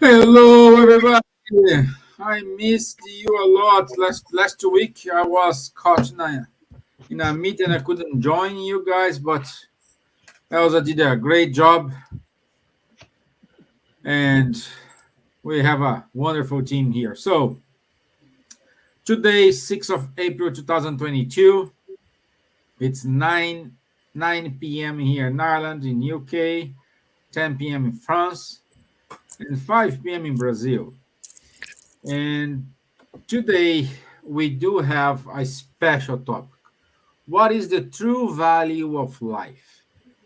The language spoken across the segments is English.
Hello, everybody. I missed you a lot. Last week I was caught in a meeting. I couldn't join you guys, but Elsa did a great job, and we have a wonderful team here. So today, 6th of April 2022, it's 9 p.m. here in Ireland, in UK, 10 p.m. in France, and 5 p.m. in Brazil. And today we do have a special topic. What is the true value of life?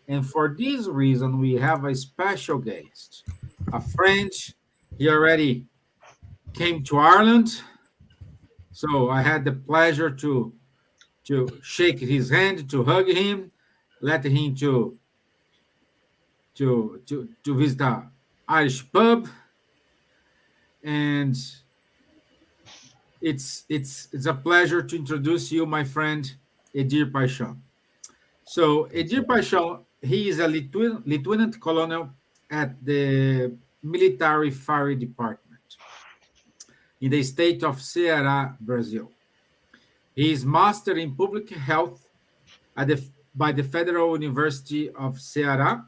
And for this reason, we have a special guest, a friend. He already came to Ireland, so I had the pleasure to shake his hand, to hug him, let him to visit the Irish pub, and it's a pleasure to introduce you, my friend Edir Paixão. So Edir Paixão, he is a lieutenant colonel at the military fire department in the state of Ceará, Brazil. He is master in public health by the Federal University of Ceará.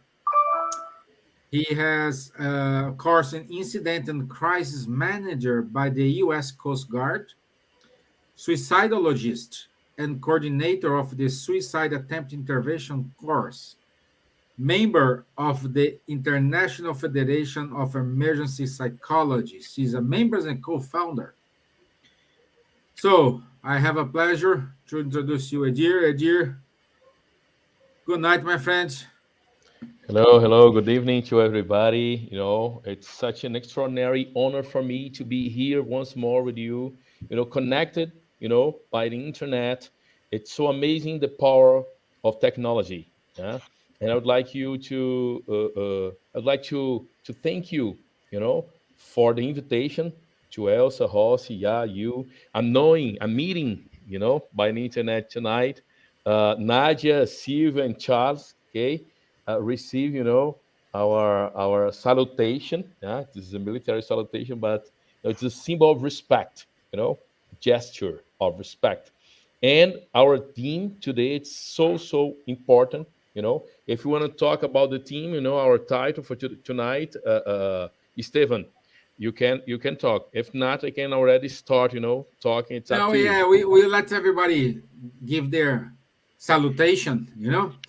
He has a course in incident and crisis manager by the U.S. Coast Guard, suicidologist and coordinator of the Suicide Attempt Intervention course, member of the International Federation of Emergency Psychologists. He's a member and co-founder. So I have a pleasure to introduce you, Edir. Edir, good night, my friends. Hello. Good evening to everybody. It's such an extraordinary honor for me to be here once more with you, connected, by the internet. It's so amazing the power of technology. Yeah. And I would like you I'd like to thank you, for the invitation to Elsa, Rossi, yeah, you. I'm meeting, by the internet tonight, Nadja, Silvia, and Charles, okay? Receive, our salutation. Yeah, this is a military salutation, but it's a symbol of respect, gesture of respect. And our theme today, it's so important. If you want to talk about the theme, our title for tonight, Stevan, you can talk. If not, I can already start, talking. It's up Oh to you. yeah, we let everybody give their salutation.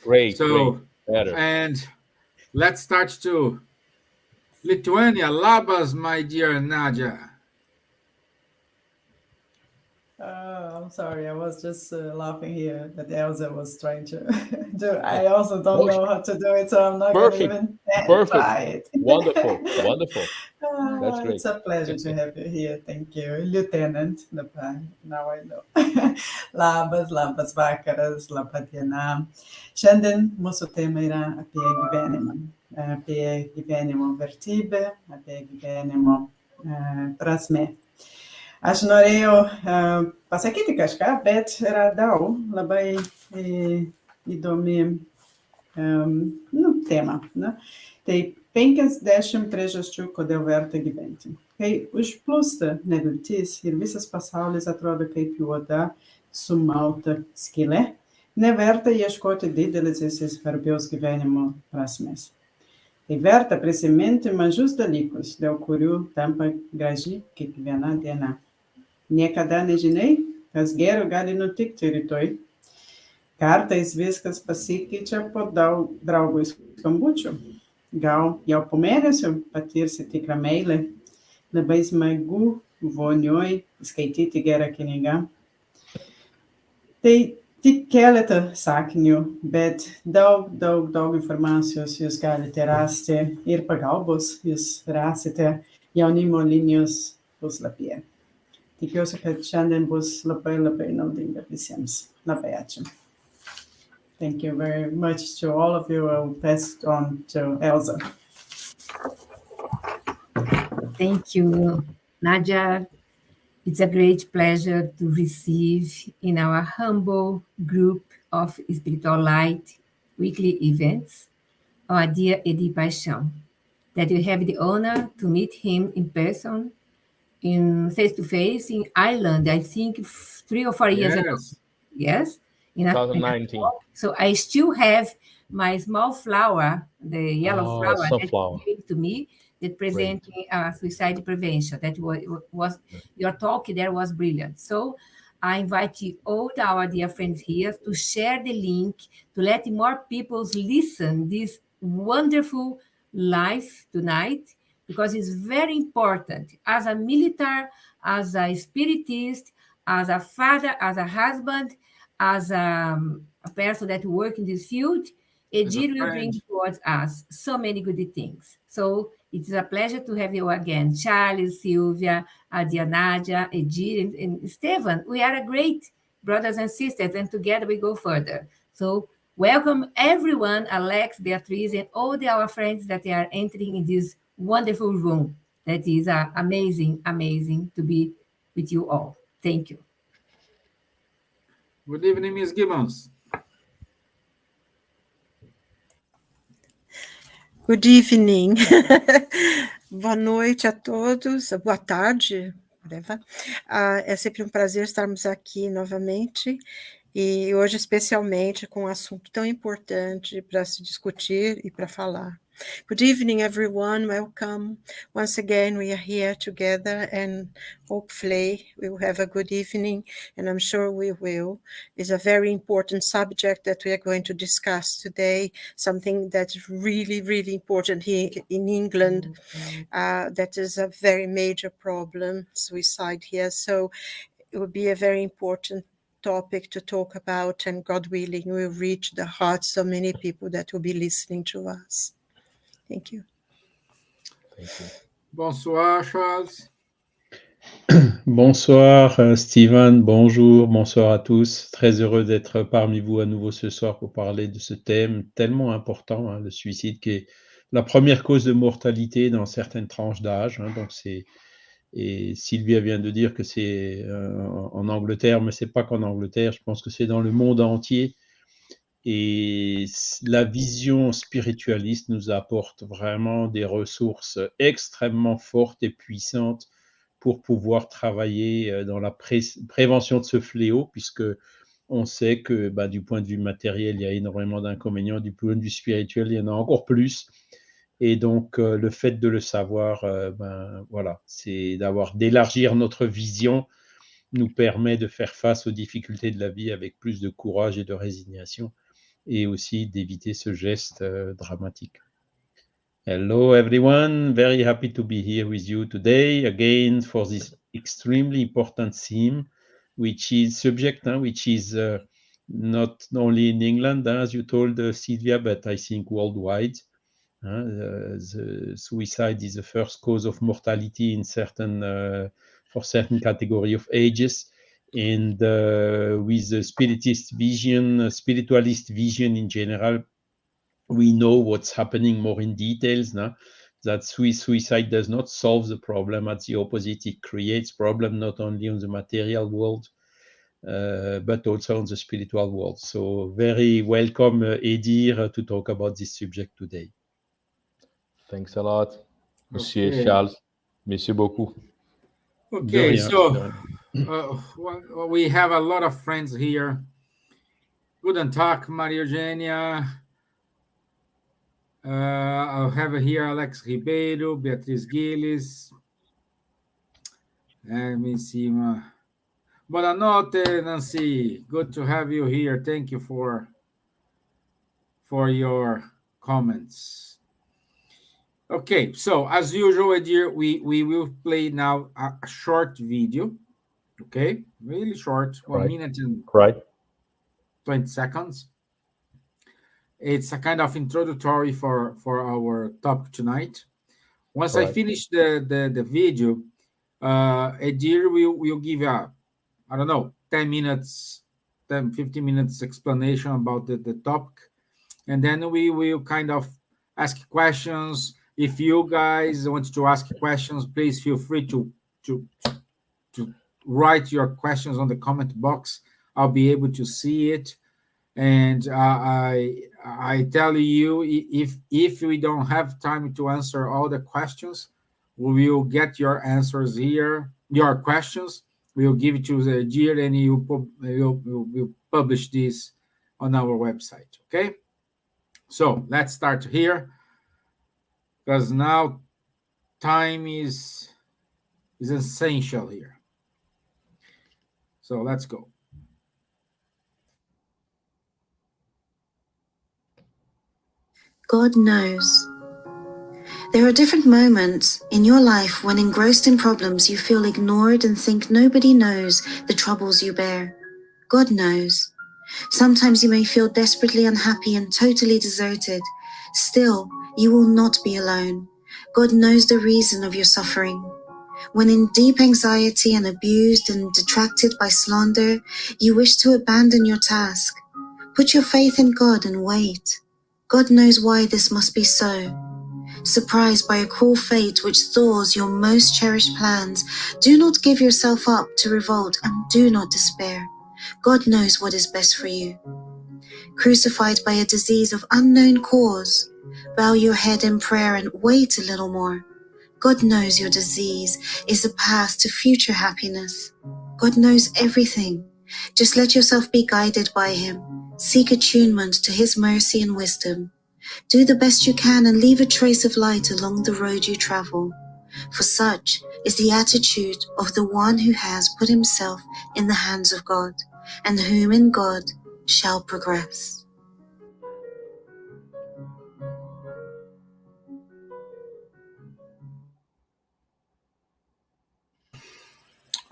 Great. So Better. and let's start to Lithuania. Labas, my dear Nadja. I'm sorry, I was just laughing here that Elsa was trying to do. I also don't know how to do it, so I'm not going to Perfect. even Perfect. try it. Wonderful. That's great. It's a pleasure Thank to you. have you here. Thank you, Lieutenant. Now I know. Labas vakaras, laba diena. Šiandien mūsų tema yra apie gyvenimą. Apie gyvenimo vertybę, apie gyvenimo prasmę. Aš norėjau pasakyti kažką, bet radau labai įdomi tema. Tai 50 priežasčių, kodėl verta gyventi. Kai užplūsta neviltis ir visas pasaulis atrodo kaip juoda, sumalta skylė, neverta ieškoti didelės ir svarbios gyvenimo prasmės. Tai verta prisiminti mažus dalykus, dėl kurių tampa graži kiekviena diena. Niekada nežinai, kas gero gali nutikti rytoj. Kartais viskas pasikeičia po daug draugų skambučių. Gal jau po mėnesio patirsi tikrą meilę. Labai smagu vonioj skaityti gerą knygą. Tai tik keletą sakinių, bet daug informacijos jūs galite rasti ir pagalbos jūs rasite jaunimo linijos puslapyje. Tikiuosi, kad šiandien bus labai naudinga visiems. Labai ačiū. Thank you very much to all of you. I will pass it on to Elsa. Thank you, Nadja. It's a great pleasure to receive in our humble group of Spiritual Light weekly events our dear Edir Paixão. that we have the honor to meet him in person, in face-to-face in Ireland, I think 3 or 4 years ago. Yes. Yes, in a 2019. talk. So I still have my small flower, the yellow flower that Sunflower. you gave to me, that presenting suicide prevention. That was your talk there was brilliant. So I invite you, all our dear friends here, to share the link, to let more people listen this wonderful live tonight, because it's very important. As a military, as a spiritist, as a father, as a husband, as a person that works in this field, Edir will bring towards us so many good things. So it's a pleasure to have you again. Charles, Silvia, Nadja, Edir, and Stevan. We are a great brothers and sisters, and together we go further. So welcome everyone, Alex, Beatriz, and all our friends that are entering in this wonderful room. That is amazing, amazing to be with you all. Thank you. Good evening, Ms. Gibbons. Good evening. Boa noite a todos, boa tarde, whatever. É sempre um prazer estarmos aqui novamente, e hoje especialmente com um assunto tão importante para se discutir e para falar. Good evening, everyone. Welcome. Once again, we are here together, and hopefully we will have a good evening, and I'm sure we will. It's a very important subject that we are going to discuss today, something that's really, really important here in England. That is a very major problem, suicide here. So it will be a very important topic to talk about, and God willing, will reach the hearts of many people that will be listening to us. Thank you. Thank you. Bonsoir, Charles. Bonsoir Stevan, bonjour, bonsoir à tous. Très heureux d'être parmi vous à nouveau ce soir pour parler de ce thème tellement important, le suicide, qui est la première cause de mortalité dans certaines tranches d'âge. Et Silvia vient de dire que c'est en Angleterre, mais c'est pas qu'en Angleterre, je pense que c'est dans le monde entier. Et la vision spiritualiste nous apporte vraiment des ressources extrêmement fortes et puissantes pour pouvoir travailler dans la prévention de ce fléau, puisque on sait que du point de vue matériel, il y a énormément d'inconvénients, du point de vue spirituel, il y en a encore plus. Et donc, le fait de le savoir, voilà, c'est d'élargir notre vision, nous permet de faire face aux difficultés de la vie avec plus de courage et de résignation, et aussi d'éviter ce geste dramatique. Hello everyone, very happy to be here with you today again for this extremely important theme, which is not only in England, as you told Silvia, but I think worldwide. The suicide is the first cause of mortality in for certain category of ages. And with the spiritualist vision in general, we know what's happening more in details now, that suicide does not solve the problem. At the opposite, it creates problem not only on the material world, but also on the spiritual world. So very welcome, Edir, to talk about this subject today. Thanks a lot, Monsieur Charles. Merci beaucoup. Okay, so we have a lot of friends here. Guten Tag, Maria Eugenia. I'll have here Alex Ribeiro, Beatriz Gilles. Let me see. Boa noite, Nancy. Good to have you here. Thank you for your comments. Okay, so as usual, dear, we will play now a short video. Okay, really short, 1 minute and 20 seconds. It's a kind of introductory for our topic tonight. Once I finish the video, Edir will give I don't know, 10 minutes, 15 minutes explanation about the topic. And then we will kind of ask questions. If you guys want to ask questions, please feel free to write your questions on the comment box. I'll be able to see it. And I tell you, if we don't have time to answer all the questions, we will get your answers here, your questions. We'll give it to the Gir, and we'll publish this on our website. Okay. So let's start here, because now time is essential here. So let's go. God knows. There are different moments in your life when, engrossed in problems, you feel ignored and think nobody knows the troubles you bear. God knows. Sometimes you may feel desperately unhappy and totally deserted. Still, you will not be alone. God knows the reason of your suffering. When in deep anxiety and abused and detracted by slander, you wish to abandon your task. Put your faith in God and wait. God knows why this must be so. Surprised by a cruel fate which thwars your most cherished plans, do not give yourself up to revolt and do not despair. God knows what is best for you. Crucified by a disease of unknown cause, bow your head in prayer and wait a little more. God knows your disease is the path to future happiness. God knows everything. Just let yourself be guided by Him. Seek attunement to His mercy and wisdom. Do the best you can and leave a trace of light along the road you travel. For such is the attitude of the one who has put himself in the hands of God, and whom in God shall progress.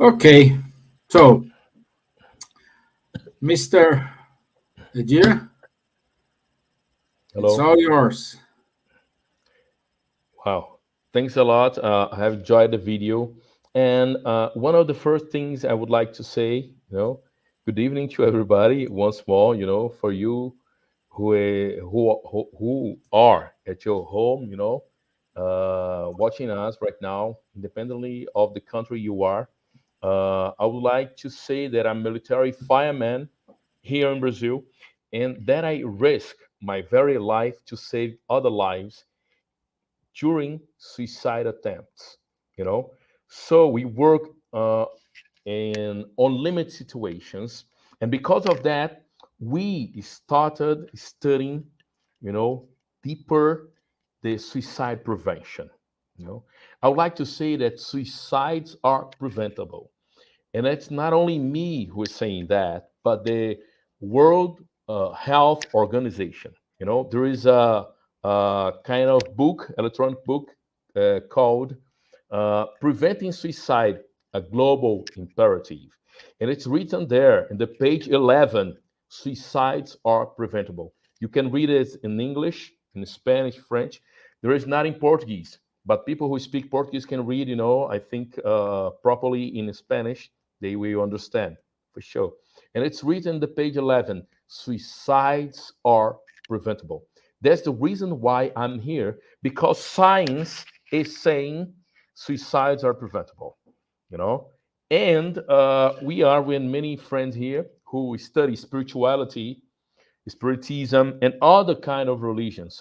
Okay. So, Mr. Ajir, Hello. it's all yours. Wow. Thanks a lot. I have enjoyed the video. And one of the first things I would like to say, good evening to everybody once more, for you who are at your home, watching us right now, independently of the country you are. I would like to say that I'm military fireman here in Brazil, and that I risk my very life to save other lives during suicide attempts. You know, so we work in unlimited situations, and because of that, we started studying, deeper the suicide prevention. I would like to say that suicides are preventable, and it's not only me who is saying that, but the World Health Organization. There is a kind of book, electronic book, called Preventing Suicide, a Global Imperative. And it's written there in the page 11, suicides are preventable. You can read it in English, in Spanish, French. There is not in Portuguese, but people who speak Portuguese can read, I think properly in Spanish, they will understand for sure. And it's written the page 11, suicides are preventable. That's the reason why I'm here, because science is saying suicides are preventable, And we are with many friends here who study spirituality, spiritism, and other kind of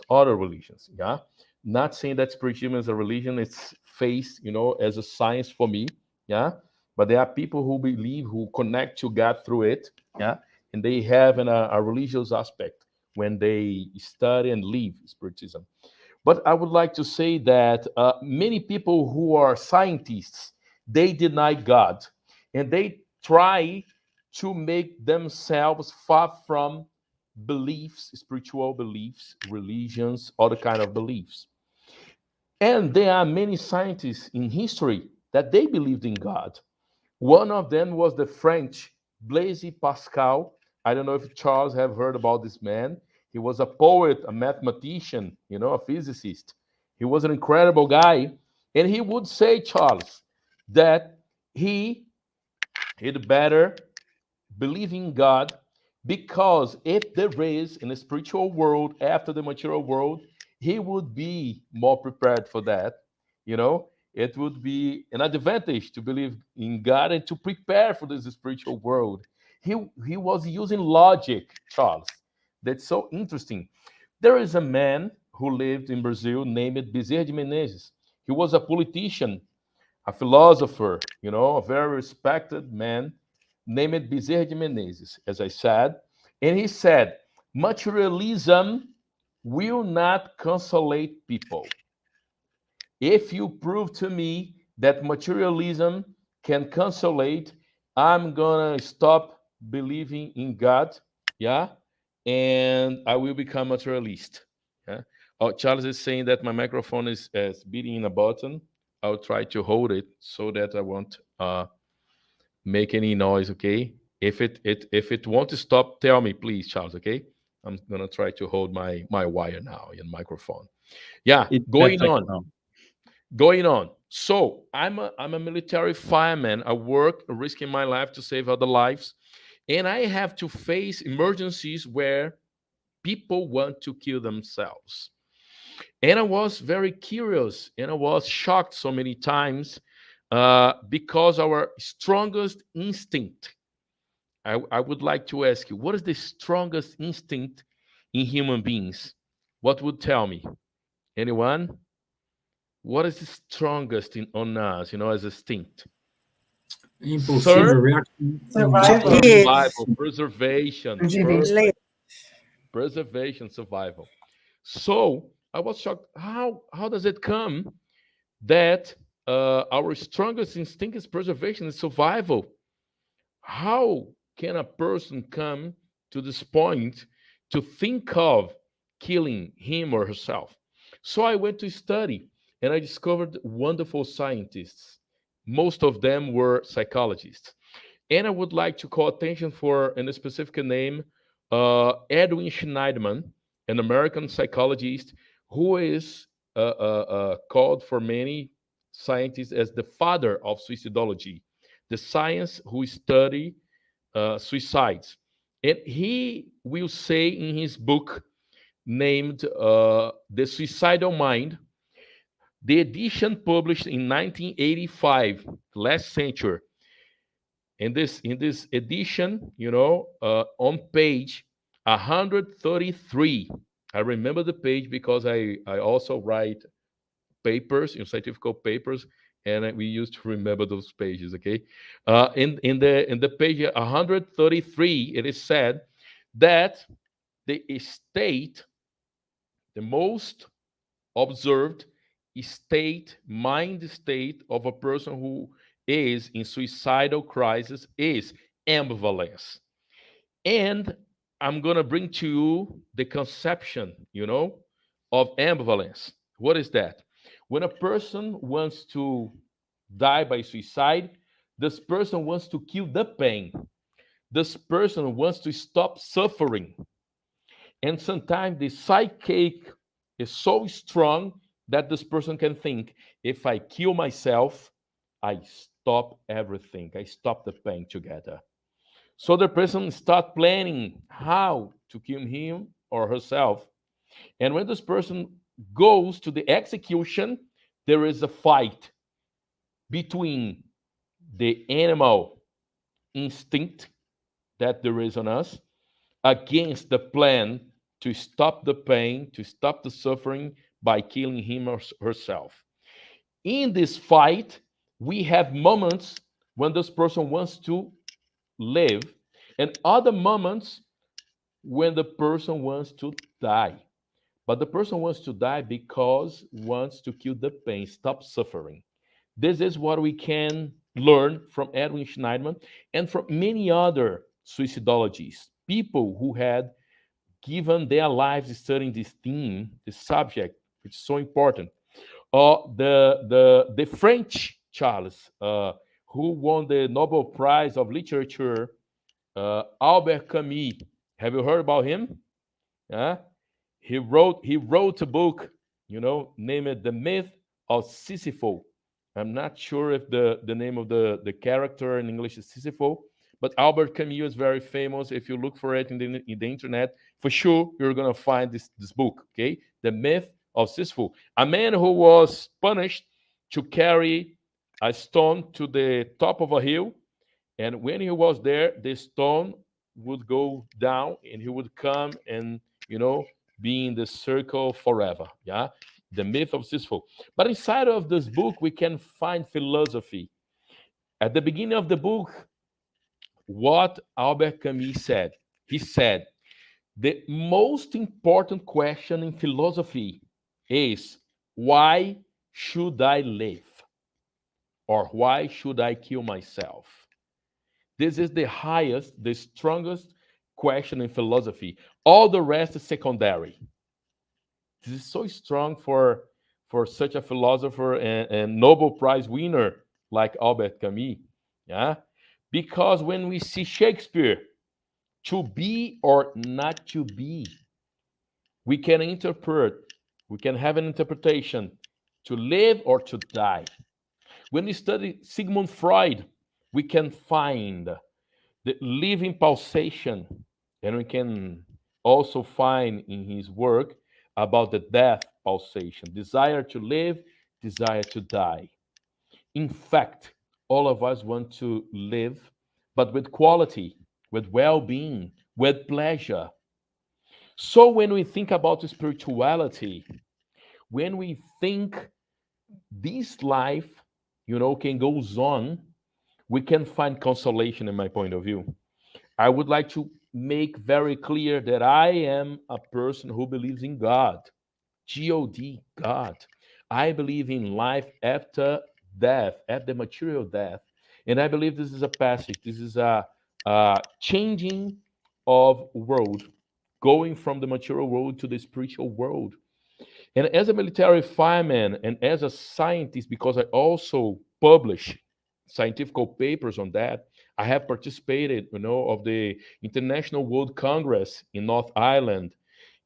other religions, yeah? Not saying that spiritism is a religion, it's faced, as a science for me, yeah? But there are people who believe, who connect to God through it, yeah? And they have a religious aspect when they study and live spiritism. But I would like to say that many people who are scientists, they deny God, and they try to make themselves far from beliefs, spiritual beliefs, religions, other kind of beliefs. And there are many scientists in history that they believed in God. One of them was the French Blaise Pascal. I don't know if Charles have heard about this man. He was a poet, a mathematician, a physicist. He was an incredible guy. And he would say, Charles, that he'd better believe in God, because if there is in the spiritual world after the material world, he would be more prepared for that. It would be an advantage to believe in God and to prepare for this spiritual world. He was using logic, Charles, that's so interesting. There is a man who lived in Brazil named Bezerra de Menezes. He was a politician, a philosopher, a very respected man named Bezerra de Menezes, as I said. And he said, materialism will not consolate people. If you prove to me that materialism can consolate, I'm gonna stop believing in God, yeah, and I will become materialist. Yeah. Oh, Charles is saying that my microphone is beating in a button. I'll try to hold it so that I won't make any noise. Okay. If it won't stop, tell me, please, Charles. Okay. I'm gonna try to hold my wire now in microphone. Yeah. It's Going perfect on. now. Going on. So I'm a military fireman. I work risking my life to save other lives, and I have to face emergencies where people want to kill themselves. And I was very curious, and I was shocked so many times because our strongest instinct. I would like to ask you, what is the strongest instinct in human beings? What would tell me? Anyone? What is the strongest on us, as a instinct? Impulsive Sir? reaction. Survival. Survival, preservation, Sobrevivência. preservation, survival. So I was shocked. How does it come that our strongest instinct is preservation and survival? How can a person come to this point to think of killing him or herself? So I went to study and I discovered wonderful scientists. Most of them were psychologists. And I would like to call attention for a specific name, Edwin Schneiderman, an American psychologist who is called for many scientists as the father of suicidology, the science who study suicides. And he will say in his book named The Suicidal Mind, the edition published in 1985, last century. In this edition, on page 133, I remember the page because I also write papers, scientific papers, and we used to remember those pages. Okay, in the page 133, it is said that the state, the most observed mind state of a person who is in suicidal crisis is ambivalence. And I'm going to bring to you the conception, of ambivalence. What is that? When a person wants to die by suicide, this person wants to kill the pain. This person wants to stop suffering. And sometimes the psyche is so strong that this person can think, if I kill myself, I stop everything. I stop the pain together. So the person start planning how to kill him or herself. And when this person goes to the execution, there is a fight between the animal instinct that there is on us against the plan to stop the pain, to stop the suffering by killing him or herself. In this fight, we have moments when this person wants to live, and other moments when the person wants to die. But the person wants to die because wants to kill the pain, stop suffering. This is what we can learn from Edwin Schneiderman and from many other suicidologists, people who had given their lives studying this theme, this subject, which is so important. The French Charles, who won the Nobel Prize of Literature, Albert Camus. Have you heard about him? Yeah, he wrote a book, named The Myth of Sisyphus. I'm not sure if the name of the character in English is Sisyphus, but Albert Camus is very famous. If you look for it in the internet, for sure you're gonna find this book. Okay, The Myth of Sisyphus. A man who was punished to carry a stone to the top of a hill, and when he was there, the stone would go down and he would come and, be in the circle forever. Yeah. The myth of Sisyphus. But inside of this book, we can find philosophy. At the beginning of the book, what Albert Camus said, he said, the most important question in philosophy is, why should I live? Or why should I kill myself? This is the highest, the strongest question in philosophy. All the rest is secondary. This is so strong for such a philosopher and Nobel Prize winner like Albert Camus. Yeah? Because when we see Shakespeare, to be or not to be, we can interpret, we can have an interpretation, to live or to die. When we study Sigmund Freud, we can find the living pulsation, and we can also find in his work about the death pulsation, desire to live, desire to die. In fact, all of us want to live, but with quality, with well-being, with pleasure. So when we think about spirituality, when we think this life, can goes on, we can find consolation in my point of view. I would like to make very clear that I am a person who believes in God. God, God. I believe in life after death, after material death. And I believe this is a passage, this is a changing of world, going from the material world to the spiritual world. And as a military fireman and as a scientist, because I also publish scientific papers on that, I have participated, of the International World Congress in North Ireland,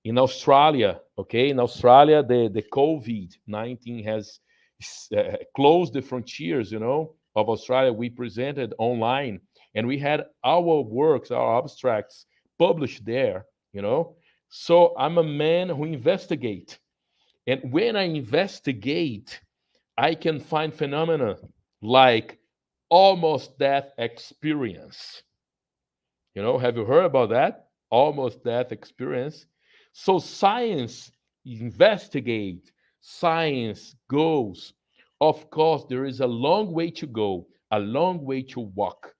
in Australia. Okay, in Australia, the COVID-19 has closed the frontiers, of Australia. We presented online, and we had our works, our abstracts published there. So I'm a man who investigates. And when I investigate, I can find phenomena like almost death experience. Have you heard about that? Almost death experience. So science investigate, science goes. Of course, there is a long way to go, a long way to walk.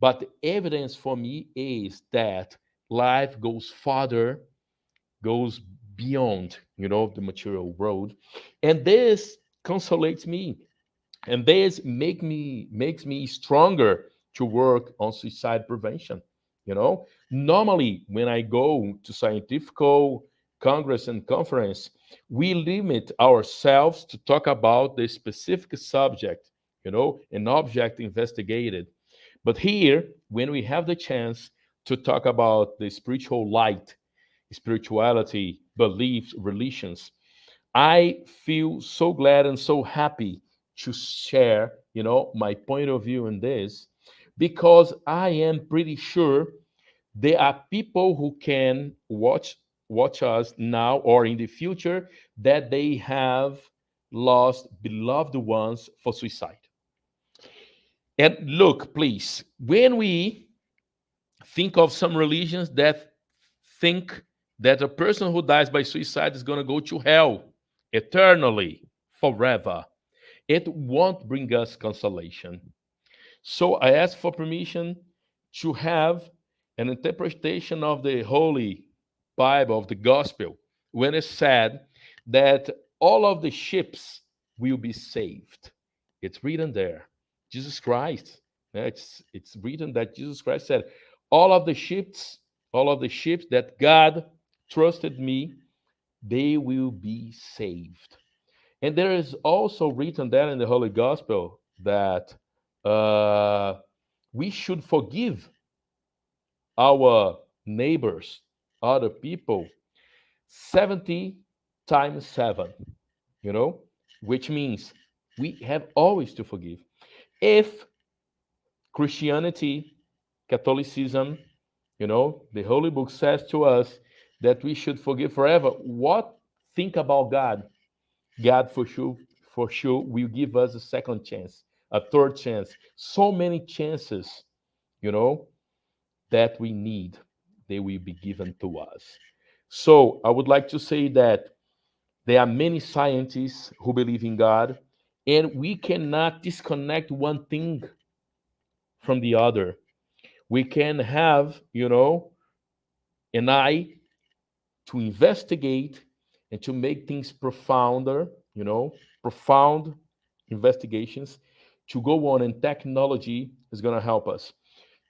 But the evidence for me is that life goes farther, goes beyond, the material world. And this consolates me. And this makes me stronger to work on suicide prevention. Normally when I go to scientific congress and conference, we limit ourselves to talk about the specific subject, an object investigated. But here, when we have the chance to talk about the spiritual light, spirituality, beliefs, religions, I feel so glad and so happy to share, my point of view in this, because I am pretty sure there are people who can watch us now or in the future that they have lost beloved ones for suicide. And look, please, when we think of some religions that think that a person who dies by suicide is going to go to hell eternally, forever, it won't bring us consolation. So I ask for permission to have an interpretation of the Holy Bible, of the Gospel, when it said that all of the ships will be saved. It's written there. Jesus Christ. It's written that Jesus Christ said, all of the ships that God trusted me, they will be saved. And there is also written there in the Holy Gospel that we should forgive our neighbors, other people, 70 times 7, which means we have always to forgive. If Christianity, Catholicism, the Holy Book says to us that we should forgive forever, what think about God? God for sure will give us a second chance, a third chance, so many chances, that we need, they will be given to us. So I would like to say that there are many scientists who believe in God, and we cannot disconnect one thing from the other. We can have, an eye to investigate and to make things profounder, profound investigations to go on, and technology is going to help us.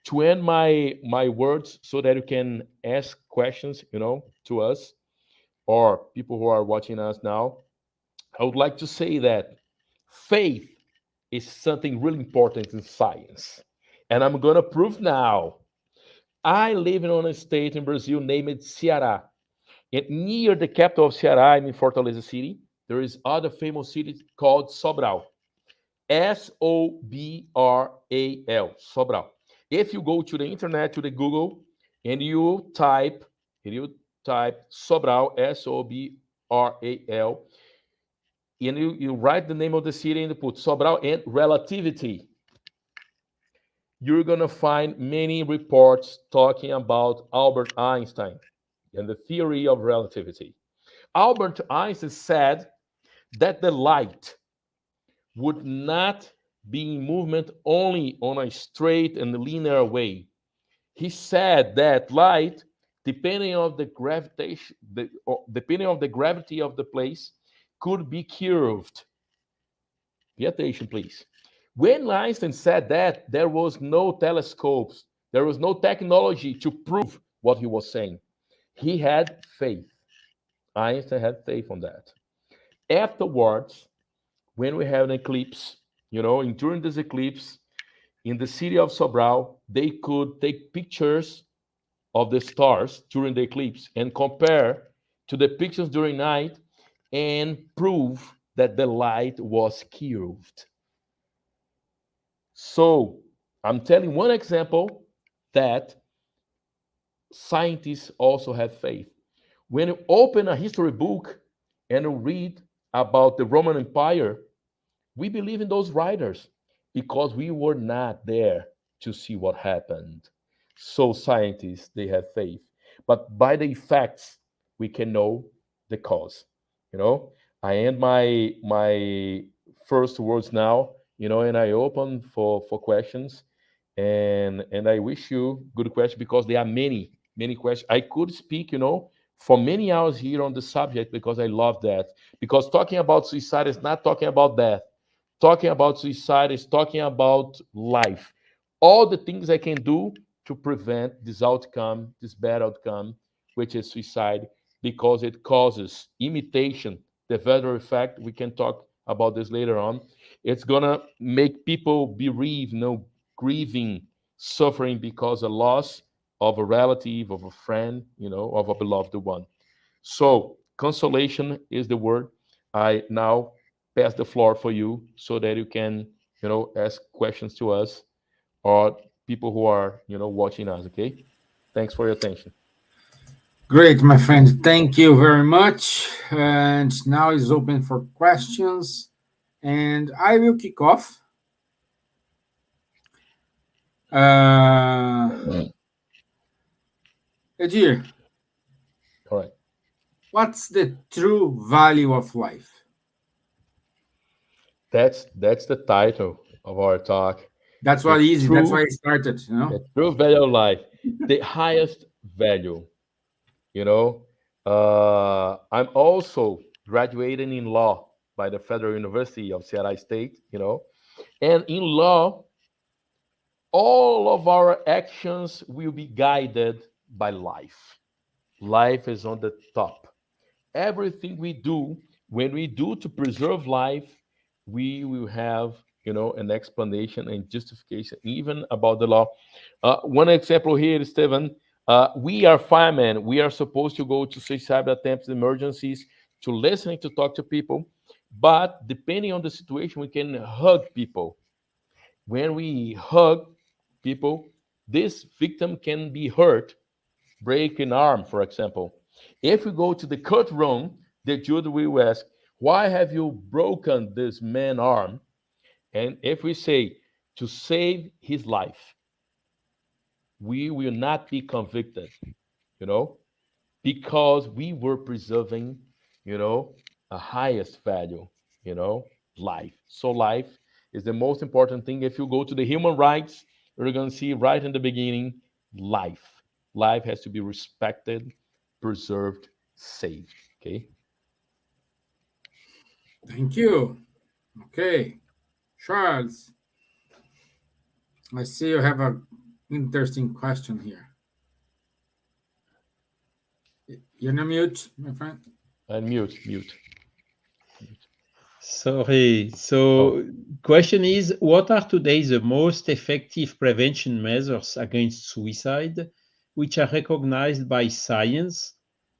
To end my words so that you can ask questions, to us or people who are watching us now, I would like to say that faith is something really important in science. And I'm going to prove now. I live in a state in Brazil named Ceará. And near the capital of Ceará, in Fortaleza City, there is other famous city called Sobral. Sobral. Sobral. If you go to the internet, to the Google, and you type Sobral, Sobral, and you write the name of the city and you put Sobral and relativity, you're going to find many reports talking about Albert Einstein and the theory of relativity. Albert Einstein said that the light would not be in movement only on a straight and linear way. He said that light, depending on the gravitation, depending on the gravity of the place, could be curved. Pay attention, please. When Einstein said that, there was no telescopes, there was no technology to prove what he was saying. He had faith. Einstein had faith on that. Afterwards, when we have an eclipse, and during this eclipse, in the city of Sobral, they could take pictures of the stars during the eclipse and compare to the pictures during night and prove that the light was curved. So I'm telling one example that scientists also have faith. When you open a history book and you read about the Roman Empire, we believe in those writers because we were not there to see what happened. So scientists, they have faith. But by the effects, we can know the cause. I end my first words now, and I open for questions. And I wish you good questions because there are many, many questions. I could speak, for many hours here on the subject because I love that. Because talking about suicide is not talking about death. Talking about suicide is talking about life. All the things I can do to prevent this outcome, this bad outcome, which is suicide, because it causes imitation, the further effect. We can talk about this later on. It's gonna make people bereave, grieving, suffering because of loss of a relative, of a friend, of a beloved one. So consolation is the word. I now pass the floor for you so that you can, ask questions to us or people who are, watching us. Okay. Thanks for your attention. Great, my friend. Thank you very much. And now is open for questions. And I will kick off. Edir, All right. what's the true value of life? That's the title of our talk. That's why easy. That's why I started. The true value of life, the highest value. I'm also graduating in law by the Federal University of Ceará State. And in law, all of our actions will be guided by life. Life is on the top. Everything we do, when we do to preserve life, we will have, an explanation and justification, even about the law. One example here, Stevan, we are firemen. We are supposed to go to suicide attempts, emergencies, to listen, to talk to people. But depending on the situation, we can hug people. When we hug people, this victim can be hurt, break an arm, for example. If we go to the courtroom, the judge will ask, why have you broken this man's arm? And if we say, to save his life, we will not be convicted, because we were preserving, a highest value, life. So life is the most important thing. If you go to the human rights, you're going to see right in the beginning, life. Life has to be respected, preserved, saved. Okay. Thank you. Okay. Charles, I see you have an interesting question here. You're on mute, my friend. And mute. Sorry. So, question is, what are today the most effective prevention measures against suicide, which are recognized by science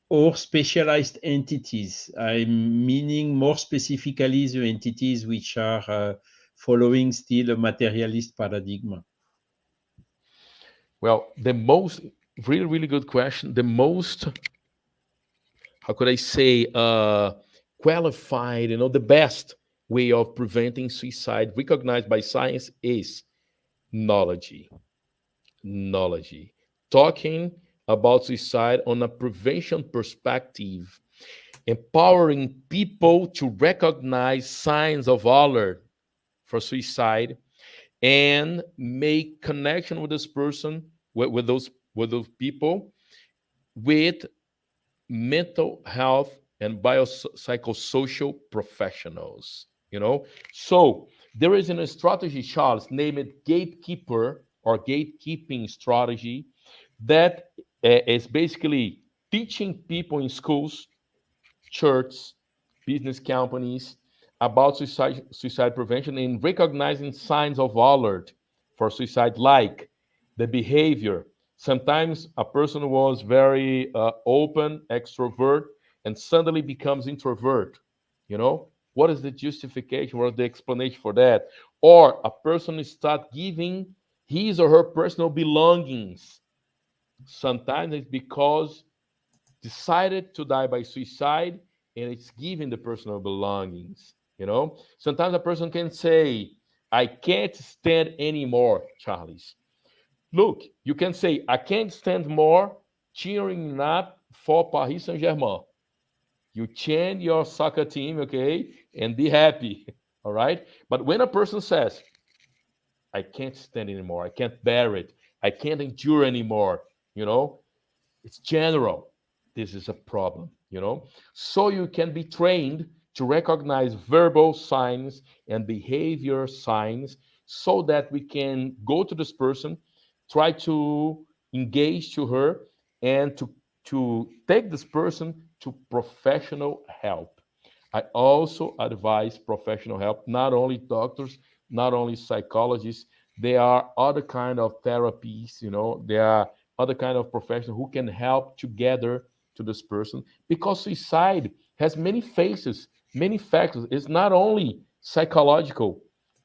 or specialized entities? I'm meaning more specifically the entities which are following still a materialist paradigm. Well, the most really, really good question. The most, how could I say, qualified, the best way of preventing suicide recognized by science is knowledge. Talking about suicide on a prevention perspective, empowering people to recognize signs of alert for suicide and make connection with this person, with those people, with mental health and biopsychosocial professionals. So there is a strategy, Charles, named gatekeeper or gatekeeping strategy that is basically teaching people in schools, churches, business companies about suicide prevention and recognizing signs of alert for suicide, like the behavior. Sometimes a person was very open, extrovert, and suddenly becomes introvert. What is the justification? What is the explanation for that? Or a person start giving his or her personal belongings. Sometimes it's because decided to die by suicide and it's giving the personal belongings. Sometimes a person can say, I can't stand anymore, Charles. Look, you can say, I can't stand more cheering up for Paris Saint-Germain. You chant your soccer team, okay, and be happy, all right? But when a person says, I can't stand anymore, I can't bear it, I can't endure anymore, it's general. This is a problem, So you can be trained to recognize verbal signs and behavior signs so that we can go to this person, try to engage to her, and to take this person to professional help. I also advise professional help, not only doctors, not only psychologists. There are other kind of therapies, there are other kind of professionals who can help together to this person, because suicide has many faces, many factors. It's not only psychological.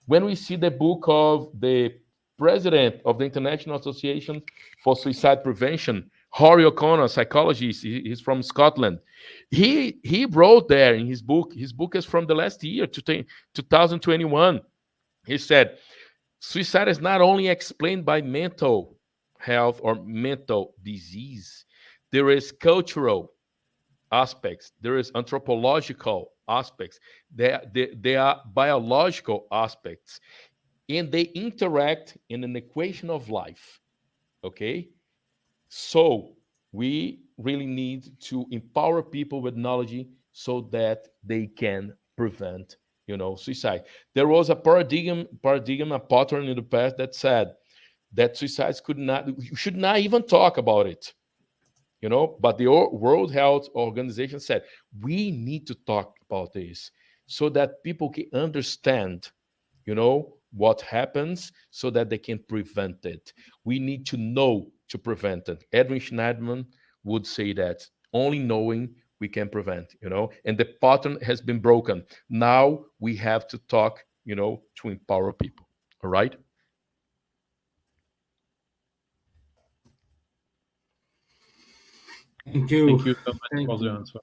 When we see the book of the president of the International Association for Suicide Prevention, Rory O'Connor, psychologist, he's from Scotland. He wrote there in his book is from the last year, 2021. He said, suicide is not only explained by mental health or mental disease. There is cultural aspects. There is anthropological aspects. There are biological aspects. And they interact in an equation of life. Okay? So we really need to empower people with knowledge so that they can prevent, suicide. There was a paradigm, a pattern in the past that said that suicides you should not even talk about it. But the World Health Organization said, we need to talk about this so that people can understand, what happens so that they can prevent it. We need to know to prevent it. Edwin Schneiderman would say that only knowing we can prevent, and the pattern has been broken. Now we have to talk, to empower people. All right. Thank you. Thank you so much for the answer.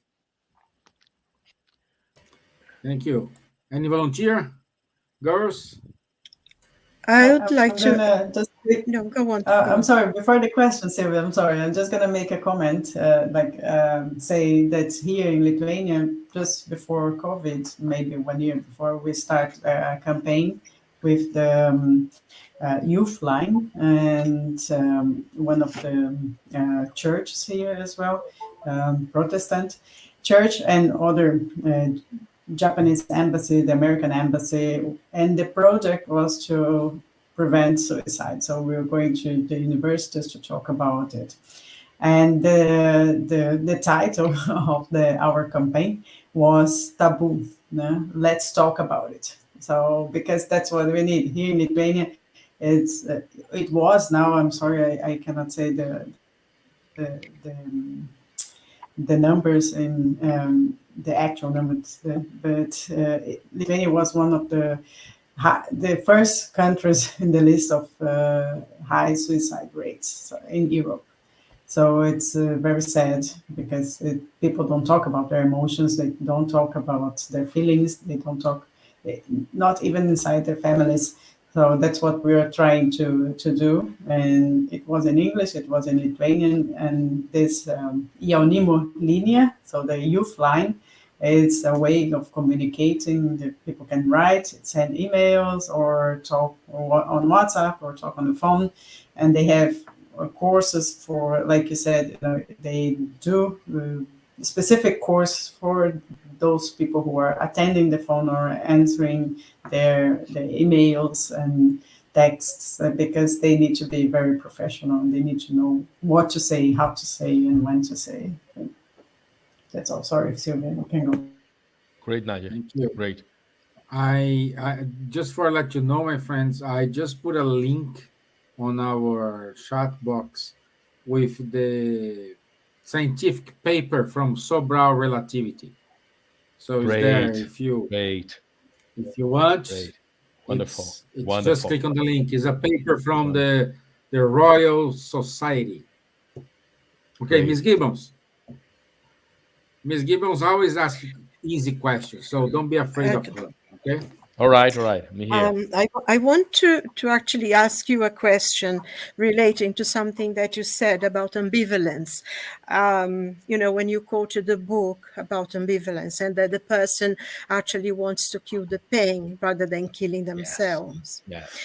Thank you. Any volunteer? Girls? I would like to. Just No, go on. I'm sorry, before the question, Silvia, I'm sorry. I'm just going to make a comment, say that here in Lithuania, just before COVID, maybe 1 year before, we start a campaign with the youth line and one of the churches here as well, Protestant church, and other Japanese embassy, the American embassy, and the project was to prevent suicide. So we were going to the universities to talk about it. And the title of our campaign was Taboo. No? Let's talk about it. So because that's what we need here in Lithuania. It was now. I'm sorry, I cannot say the numbers in the actual numbers, but Lithuania was one of the first countries in the list of high suicide rates in Europe. So it's very sad because people don't talk about their emotions. They don't talk about their feelings. They don't talk, not even inside their families. So that's what we are trying to do. And it was in English, it was in Lithuanian, and this Jaunimo linija, so the youth line, it's a way of communicating. That people can write, send emails, or talk on WhatsApp, or talk on the phone. And they have courses for, like you said, they do specific course for those people who are attending the phone or answering their emails and texts, because they need to be very professional and they need to know what to say, how to say, and when to say. That's all. Sorry, Silvia, you can go. Great, Nadja. Thank you. Great. I just for let you know, my friends, I just put a link on our chat box with the scientific paper from Sobral relativity. So it's there if you want. Great. Wonderful. It's Wonderful. just click on the link. It's a paper from the Royal Society. Okay, Great. Ms. Gibbons. Ms. Gibbons always asks easy questions, so don't be afraid of her. Okay. All right. I'm here. I want to actually ask you a question relating to something that you said about ambivalence. When you quoted the book about ambivalence and that the person actually wants to kill the pain rather than killing themselves. Yes.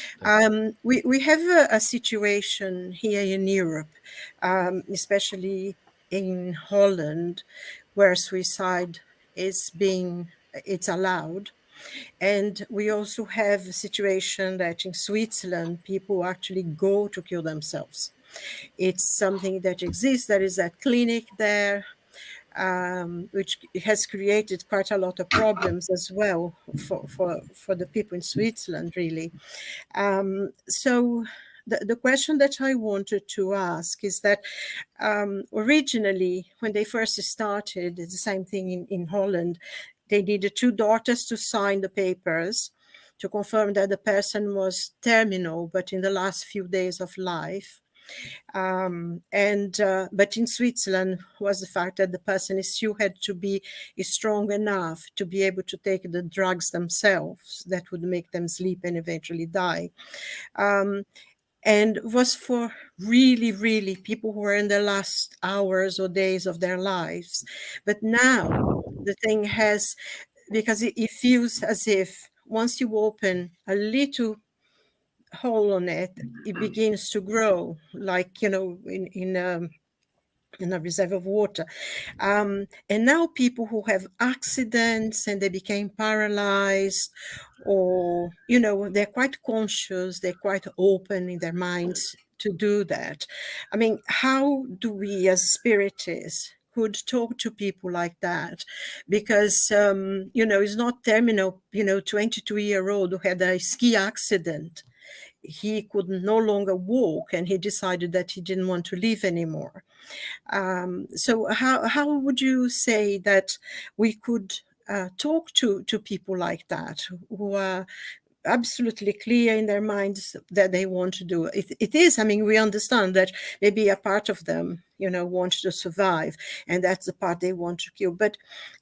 We have a situation here in Europe, especially in Holland, where suicide it's allowed. And we also have a situation that in Switzerland, people actually go to kill themselves. It's something that exists. There is a clinic there, which has created quite a lot of problems as well for the people in Switzerland, really. So the question that I wanted to ask is that originally, when they first started, it's the same thing in Holland. They needed 2 daughters to sign the papers to confirm that the person was terminal, but in the last few days of life. But in Switzerland was the fact that the person still had to be strong enough to be able to take the drugs themselves that would make them sleep and eventually die. And was for really, really people who are in the last hours or days of their lives. But now the thing has, because it feels as if once you open a little hole on it, it begins to grow, like, in a reserve of water. And now people who have accidents and they became paralyzed, or, they're quite conscious, they're quite open in their minds to do that. I mean, how do we as spiritists could talk to people like that? Because, it's not terminal, 22-year-old who had a ski accident. He could no longer walk and he decided that he didn't want to live anymore. So how would you say that we could talk to people like that, who are absolutely clear in their minds that they want to do it? It is, I mean, we understand that maybe a part of them, want to survive, and that's the part they want to kill. But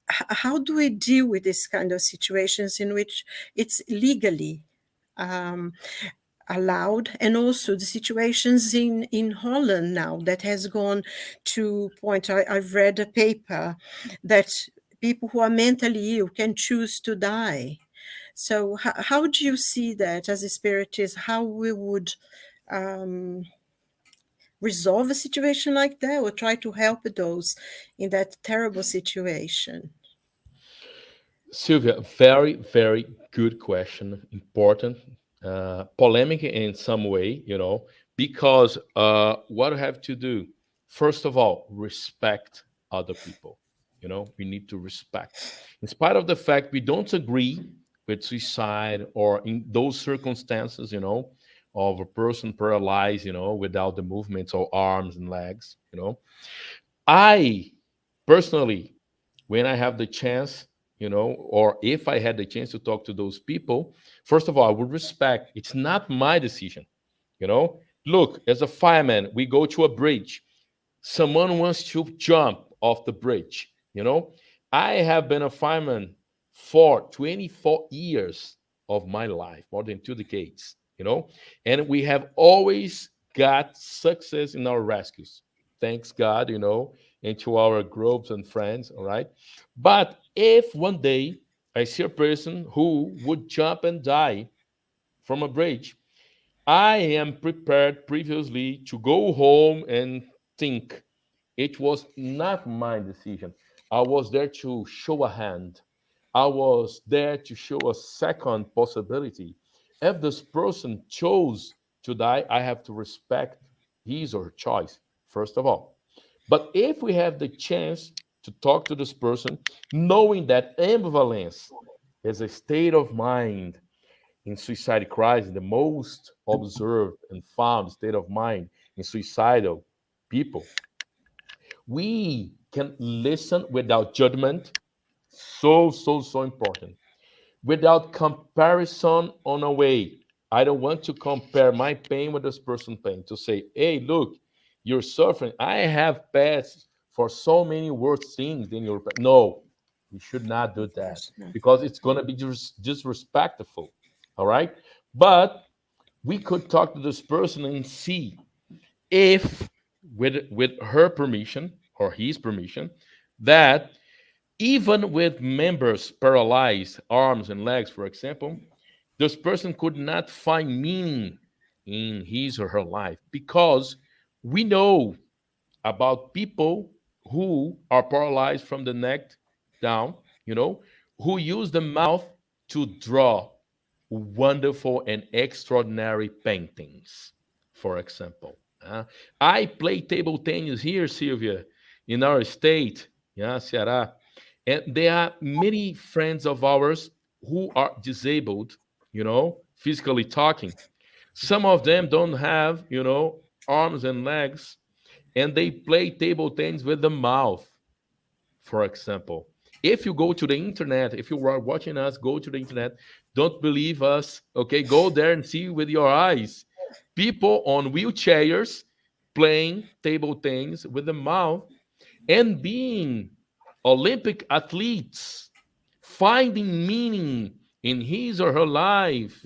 how do we deal with this kind of situations in which it's legally allowed, and also the situations in Holland now that has gone to point. I've read a paper that people who are mentally ill can choose to die. So how do you see that as a spiritist, how we would resolve a situation like that, or try to help those in that terrible situation? Silvia, very, very good question. Important, polemic in some way, because what I have to do, first of all, respect other people. We need to respect. In spite of the fact we don't agree with suicide or in those circumstances, of a person paralyzed, without the movements of arms and legs, I personally, when I have the chance, or if I had the chance to talk to those people, first of all, I would respect. It's not my decision, Look, as a fireman, we go to a bridge. Someone wants to jump off the bridge, I have been a fireman for 24 years of my life, more than 2 decades, and we have always got success in our rescues. Thanks God, and to our groups and friends, all right? But if one day I see a person who would jump and die from a bridge, I am prepared previously to go home and think it was not my decision. I was there to show a hand. I was there to show a second possibility. If this person chose to die, I have to respect his or her choice, first of all. But if we have the chance to talk to this person, knowing that ambivalence is a state of mind in suicide crisis, the most observed and found state of mind in suicidal people, we can listen without judgment. So, so, so important. Without comparison on a way. I don't want to compare my pain with this person's pain to say, hey, look, you're suffering. I have passed for so many worse things than your. No, we should not do Of that course not. because it's going to be disrespectful. All right. But we could talk to this person and see if, with her permission or his permission, that even with members paralyzed, arms and legs, for example, this person could not find meaning in his or her life because we know about people who are paralyzed from the neck down, who use the mouth to draw wonderful and extraordinary paintings, for example. I play table tennis here, Silvia, in our state, yeah, Ceará. And there are many friends of ours who are disabled, physically talking. Some of them don't have, arms and legs, and they play table tennis with the mouth, for example. If you go to the internet, if you are watching us, go to the internet. Don't believe us, okay? Go there and see with your eyes. People on wheelchairs playing table tennis with the mouth and being Olympic athletes, finding meaning in his or her life.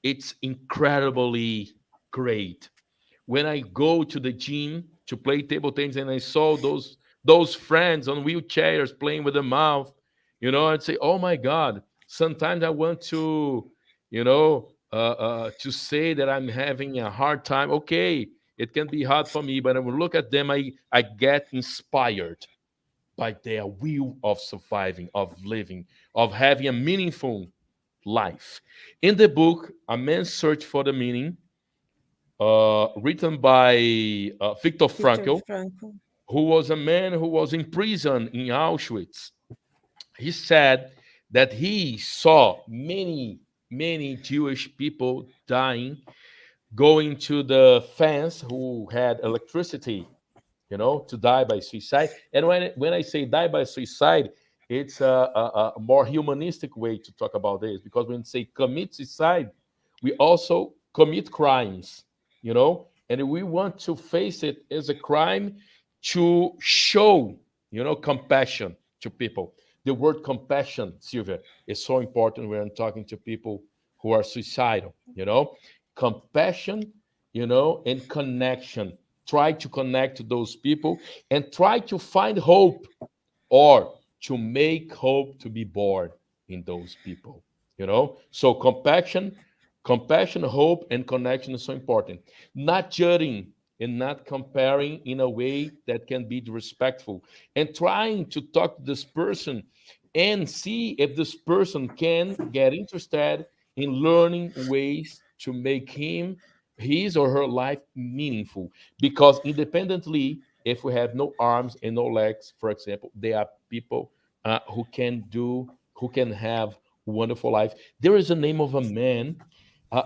It's incredibly great. When I go to the gym to play table tennis and I saw those friends on wheelchairs playing with the mouth, I'd say, "Oh my God!" Sometimes I want to, to say that I'm having a hard time. Okay, it can be hard for me, but when I look at them, I get inspired by their will of surviving, of living, of having a meaningful life. In the book, A Man's Search for the Meaning, written by Viktor Viktor Frankl, Frankl. who was a man who was in prison in Auschwitz. He said that he saw many, many Jewish people dying, going to the fence who had electricity, to die by suicide. And when I say die by suicide, it's a more humanistic way to talk about this, because when we say commit suicide, we also commit crimes, and we want to face it as a crime to show, compassion to people. The word compassion, Silvia, is so important when I'm talking to people who are suicidal, compassion, and connection. Try to connect to those people and try to find hope or to make hope to be born in those people. So compassion, hope, and connection is so important. Not judging and not comparing in a way that can be respectful, and trying to talk to this person and see if this person can get interested in learning ways to make his or her life meaningful. Because independently, if we have no arms and no legs, for example, there are people who can have wonderful life. There is a name of a man.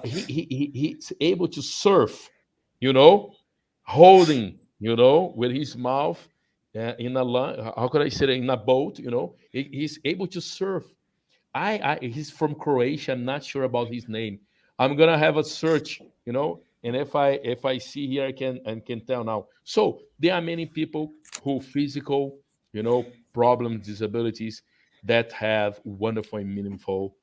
He's able to surf, you know, holding, with his mouth in a how could I say it, in a boat, he's able to surf. He's from Croatia. I'm not sure about his name. I'm gonna have a search, and if I see here, I can tell now. So there are many people who physical, problems, disabilities that have wonderful and meaningful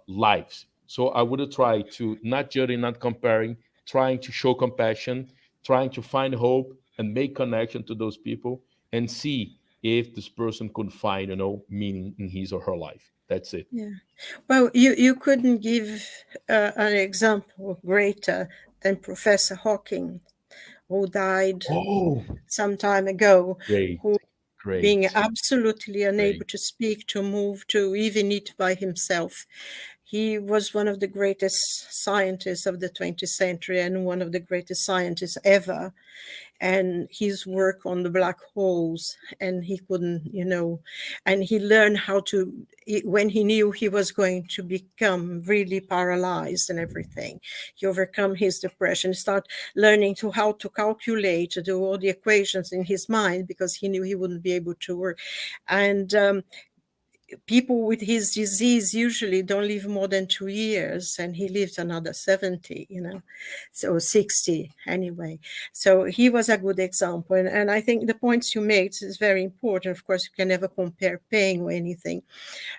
lives. So I would try to not judging, not comparing, trying to show compassion, trying to find hope and make connection to those people and see if this person could find, meaning in his or her life. That's it. Yeah. Well, you couldn't give an example greater than Professor Hawking, who died Oh, some time ago, great, who being great, absolutely unable great. to speak, to move, to even eat by himself. He was one of the greatest scientists of the 20th century and one of the greatest scientists ever. And his work on the black holes, and he couldn't, and he learned how to, when he knew he was going to become really paralyzed and everything, he overcome his depression, start learning how to calculate, to do all the equations in his mind, because he knew he wouldn't be able to work. And people with his disease usually don't live more than 2 years, and he lived another 70, so 60 anyway. So he was a good example. And I think the points you made is very important. Of course, you can never compare pain or anything.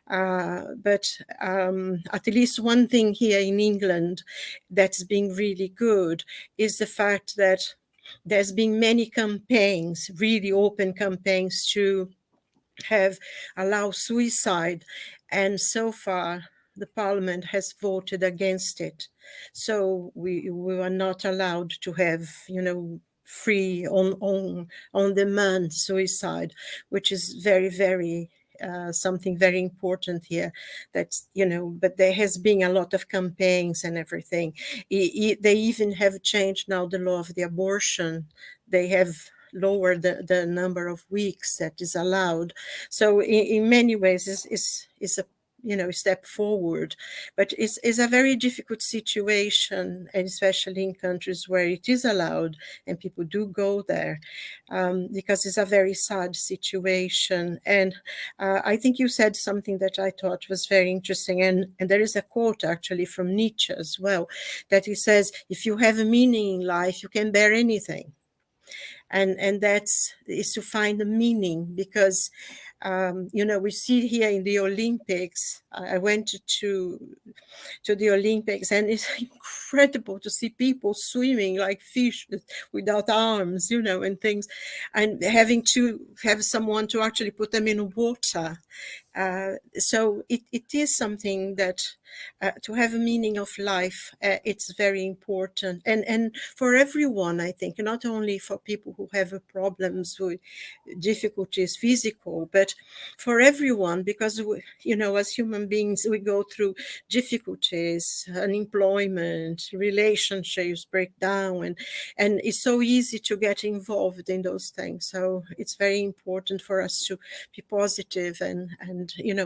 But at least one thing here in England that's been really good is the fact that there's been many campaigns, really open campaigns, to have allowed suicide, and so far the parliament has voted against it. So we were not allowed to have, free on demand suicide, which is very, very something very important here. That's, but there has been a lot of campaigns and everything. They even have changed now the law of the abortion. They have lower the number of weeks that is allowed. So in many ways is a step forward, but it's a very difficult situation, and especially in countries where it is allowed and people do go there, because it's a very sad situation. And I think you said something that I thought was very interesting, and there is a quote actually from Nietzsche as well, that he says, if you have a meaning in life, you can bear anything. And that is to find a meaning, because we see here in the Olympics. I went to the Olympics, and it's incredible to see people swimming like fish without arms, and things, and having to have someone to actually put them in water. So it is something that to have a meaning of life, it's very important, and for everyone, I think, not only for people who have problems with difficulties physical, but for everyone, because as human beings, we go through difficulties, unemployment, relationships break down, and it's so easy to get involved in those things. So it's very important for us to be positive and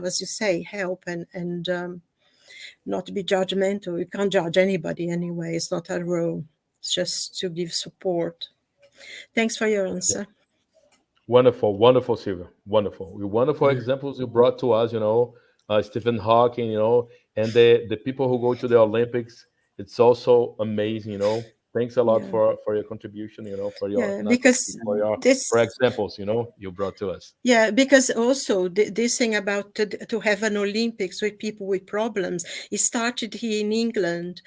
as you say, help and not be judgmental. You can't judge anybody anyway. It's not our role. It's just to give support. Thanks for your answer. Wonderful, wonderful, Silvia. Wonderful. Wonderful examples you brought to us, Stephen Hawking, and the people who go to the Olympics. It's also amazing, thanks a lot Yeah. for your contribution, for your Yeah, not because for your this, for examples, you brought to us. yeah, because also this thing about to have an Olympics with people with problems, it started here in England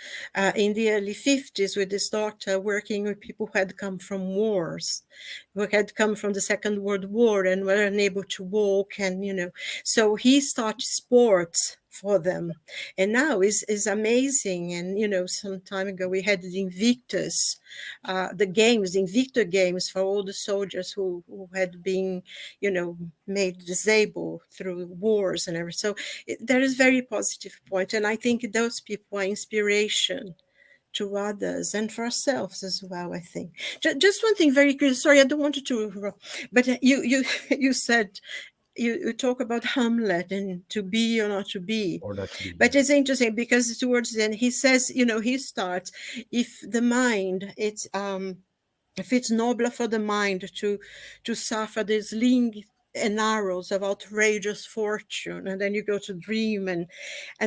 in the early 50s with this doctor working with people who had come from wars, who had come from the Second World War and were unable to walk, and so he started sports for them, and now is amazing. And some time ago we had the Invictus, the Invictor games for all the soldiers who had been made disabled through wars and everything. So there is very positive point, and I think those people are inspiration to others and for ourselves as well. I think just one thing very clear. Sorry, I don't want to, but you said you talk about Hamlet and to be or not to be. Or not to be. But it's interesting because towards the end he says, he starts, if the mind, if it's nobler for the mind to suffer the sling and arrows of outrageous fortune, and then you go to dream, and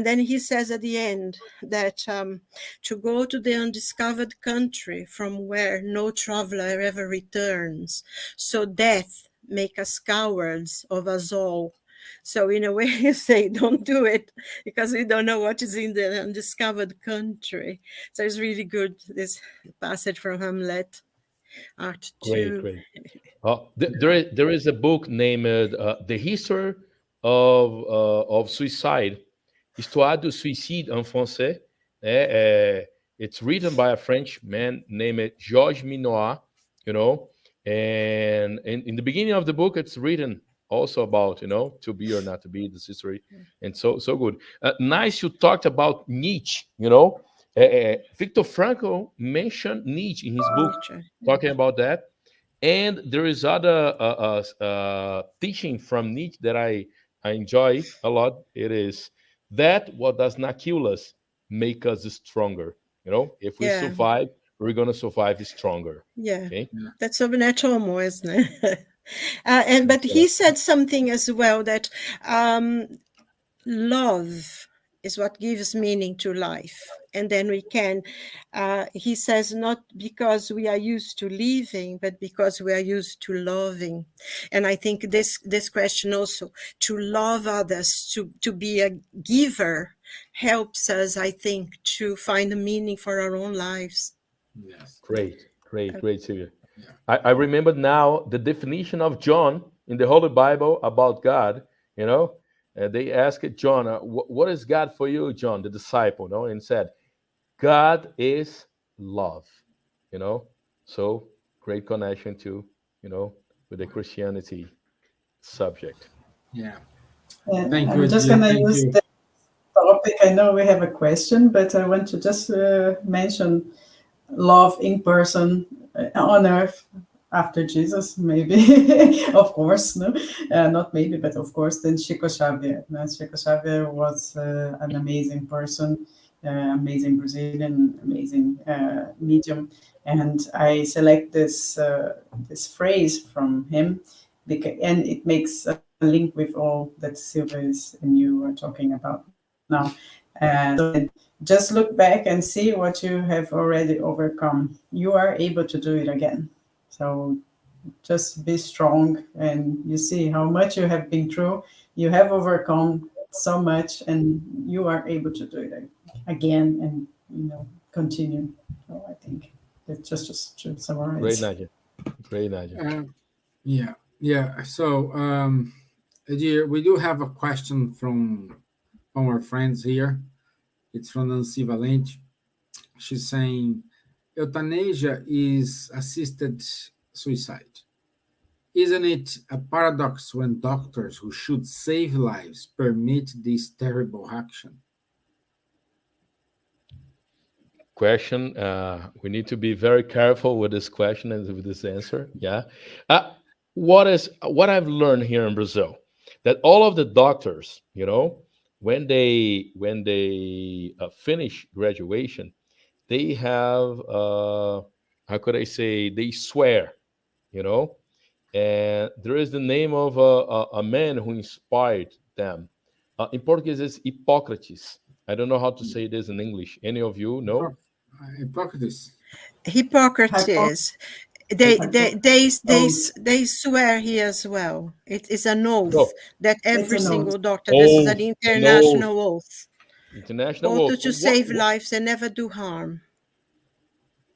then he says at the end that to go to the undiscovered country from where no traveler ever returns, so death make us cowards of us all. So in a way you say don't do it because we don't know what is in the undiscovered country. So it's really good, this passage from Hamlet. Art Great, 2. great. There is a book named "The History of Suicide," Histoire du suicide en français. It's written by a French man named Georges Minois. And in the beginning of the book, it's written also about to be or not to be, this history, and so good. Nice, you talked about Nietzsche. Viktor Frankl mentioned Nietzsche in his book, talking about that. And there is other teaching from Nietzsche that I enjoy a lot. It is that what does not kill us make us stronger. If we survive, we're gonna survive stronger. Yeah, okay? That's Sobnatomo, isn't it? But he said something as well that love is what gives meaning to life. And then we can, he says, not because we are used to living, but because we are used to loving. And I think this question also, to love others, to be a giver, helps us, I think, to find a meaning for our own lives. Yes. Great, Silvia. I remember now the definition of John in the Holy Bible about God. They asked John, what is God for you, John, the disciple? And said, God is love. So great connection to, with the Christianity subject. Yeah. Thank you. I'm just going to use the topic. I know we have a question, but I want to just mention love in person on earth after Jesus, maybe, of course, no, not maybe, but of course, then Chico Xavier. Chico Xavier was an amazing person, amazing Brazilian, amazing medium, and I select this phrase from him, and it makes a link with all that Silvia and you are talking about now. And just look back and see what you have already overcome. You are able to do it again. So just be strong, and you see how much you have been through. You have overcome so much, and you are able to do it again and continue. So I think that's just to summarize. Great, Nadja. Yeah. So, we do have a question from our friends here. It's from Nancy Valente. She's saying, euthanasia is assisted suicide. Isn't it a paradox when doctors who should save lives permit this terrible action? Question. We need to be very careful with this question and with this answer. Yeah. What I've learned here in Brazil, that all of the doctors, when they finish graduation, they have how could I say, they swear, and there is the name of a man who inspired them. In Portuguese, it's Hippocrates. I don't know how to say this in English. Any of you know? Hippocrates. Hippocrates. They swear here as well. It is an oath No. that It's every an oath. single doctor. This is an Oath, international oath. International Or oath. to save lives and never do harm.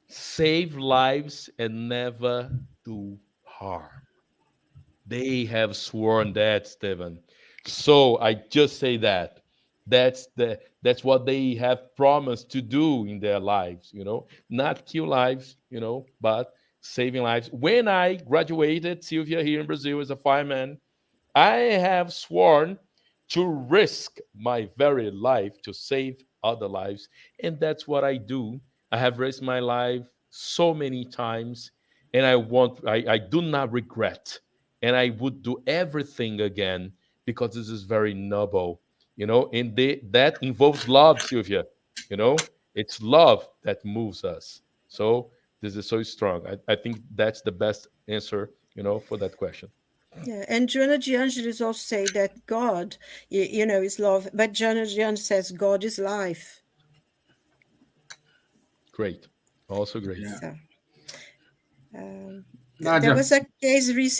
Save lives and never do harm. They have sworn that, Stevan. So I just say that. That's what they have promised to do in their lives, not kill lives, but saving lives. When I graduated, Silvia, here in Brazil as a fireman, I have sworn to risk my very life to save other lives. And that's what I do. I have risked my life so many times, and I do not regret. And I would do everything again because this is very noble, and that involves love, Silvia. It's love that moves us. So this is so strong. I think that's the best answer, for that question. Yeah, and Joanna de Angelis also say that God, is love, but Joanna de Angelis says God is life. Great, also great. Yeah. So, there was Nadja. a case very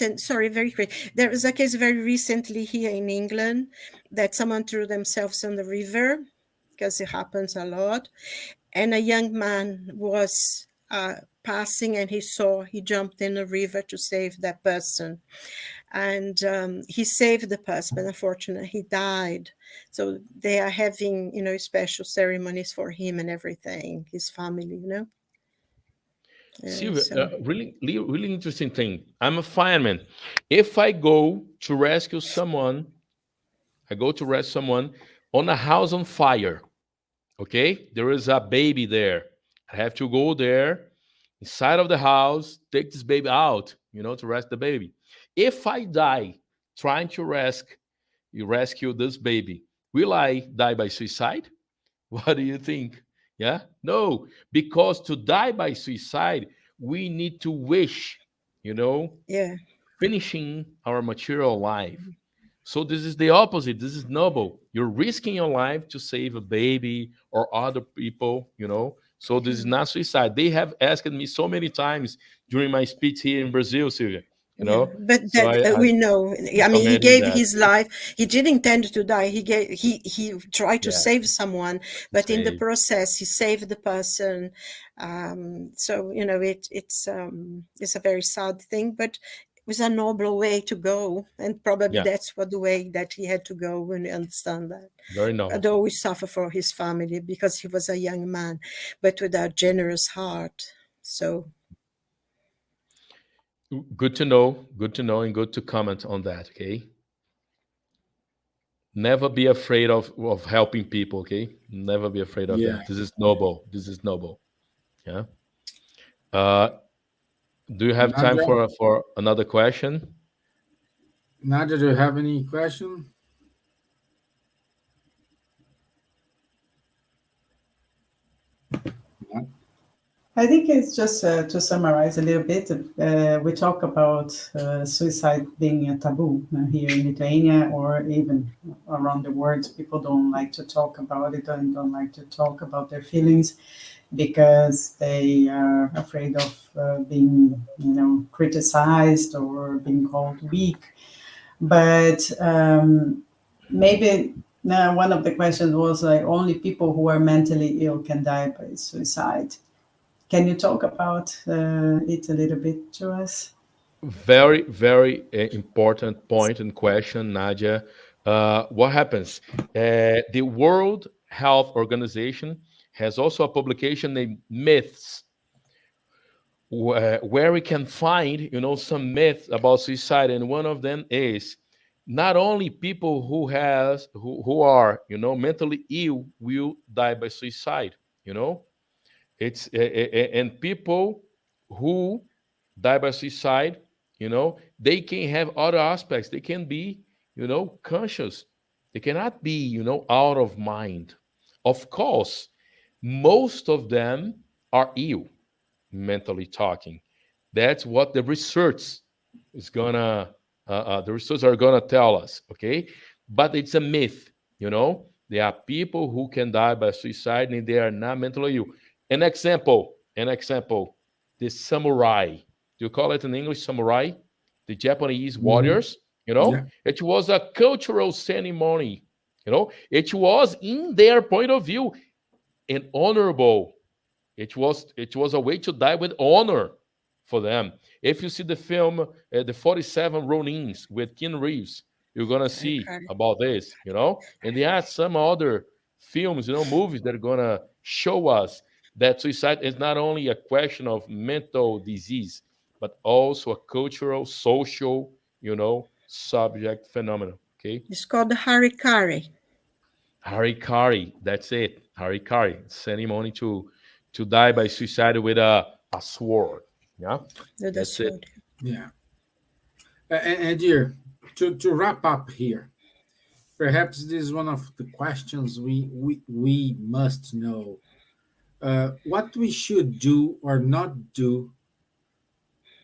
quick. There was a case very recently here in England that someone threw themselves in the river, because it happens a lot, and a young man was passing, and he jumped in the river to save that person. And he saved the person, but unfortunately he died. So they are having, special ceremonies for him and everything, his family, Silvia, so. really interesting thing. I'm a fireman. If I go to rescue someone, on a house on fire. Okay, there is a baby there. I have to go there inside of the house, take this baby out, to rescue the baby. If I die trying to rescue this baby, will I die by suicide? What do you think? Yeah? No, because to die by suicide, we need to wish, Yeah. finishing our material life. So this is the opposite. This is noble. You're risking your life to save a baby or other people, So this is not suicide. They have asked me so many times during my speech here in Brazil, Silvia, Yeah, but So that we know. I mean, he recommending gave that. his life. He didn't intend to die. He tried to Yeah. save someone, but in the Save. process, he saved the person. So it's a very sad thing, but it was a noble way to go, and probably Yeah. that's what the way that he had to go. When we understand that, Very noble. although we suffer for his family because he was a young man, but with a generous heart. So. Good to know, and good to comment on that, okay? Never be afraid of helping people, okay? Never be afraid of that. This is noble. Yeah. Do you have time Nadja? for another question? Nadja, do you have any question? I think it's just to summarize a little bit. We talk about suicide being a taboo here in Lithuania, or even around the world. People don't like to talk about it and don't like to talk about their feelings because they are afraid of being, criticized or being called weak. But maybe one of the questions was like, only people who are mentally ill can die by suicide. Can you talk about it a little bit to us? Very, very important point and question, Nadja. What happens? The World Health Organization has also a publication named Myths, where we can find, some myths about suicide, and one of them is not only people who are, mentally ill will die by suicide. It's and people who die by suicide, they can have other aspects. They can be, conscious. They cannot be, out of mind. Of course, most of them are ill, mentally talking. That's what the research is gonna, the research are gonna tell us, okay? But it's a myth, There are people who can die by suicide and they are not mentally ill. An example. The samurai. Do you call it in English samurai? The Japanese warriors, Yeah. It was a cultural ceremony, It was, in their point of view, an honorable. It was a way to die with honor for them. If you see the film, the 47 Ronins with Keanu Reeves, you're gonna see Okay. about this, And there are some other films, movies that are gonna show us that suicide is not only a question of mental disease, but also a cultural, social, subject phenomenon. Okay. It's called harikari. Harikari, that's it. Harikari, ceremony to die by suicide with a sword. Yeah, that's it. Yeah. And dear, to wrap up here, perhaps this is one of the questions we must know. What we should do or not do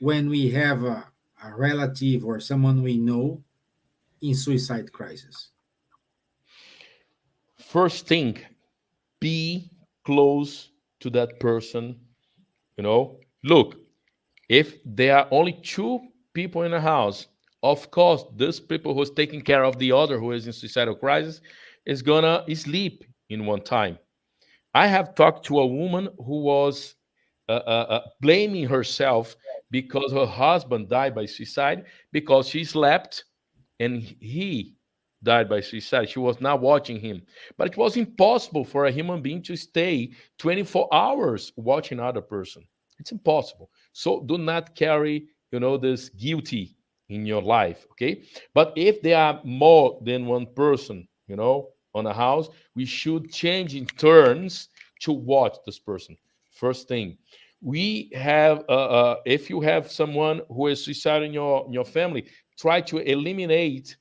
when we have a relative or someone we know in suicide crisis. First thing, be close to that person. Look, if there are only two people in a house, of course, this people who's taking care of the other who is in suicidal crisis is gonna sleep in one time. I have talked to a woman who was blaming herself because her husband died by suicide because she slept and he died by suicide. She was not watching him. But it was impossible for a human being to stay 24 hours watching another person. It's impossible. So do not carry, this guilty in your life, okay? But if there are more than one person, on a house, we should change in turns to watch this person. First thing, we have, if you have someone who is suicidal in your family, try to eliminate,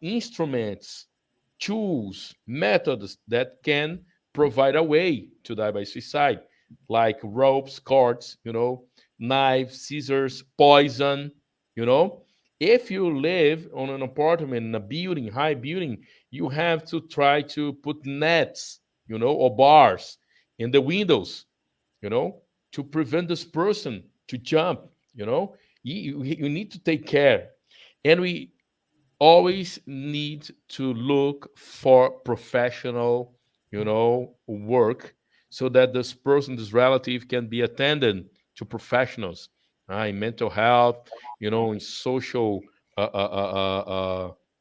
instruments, tools, methods that can provide a way to die by suicide, like ropes, cords, knives, scissors, poison, If you live on an apartment in a building, high building, you have to try to put nets, or bars in the windows, to prevent this person to jump, you need to take care. And we always need to look for professional, work so that this person, this relative can be attended to professionals in mental health, in social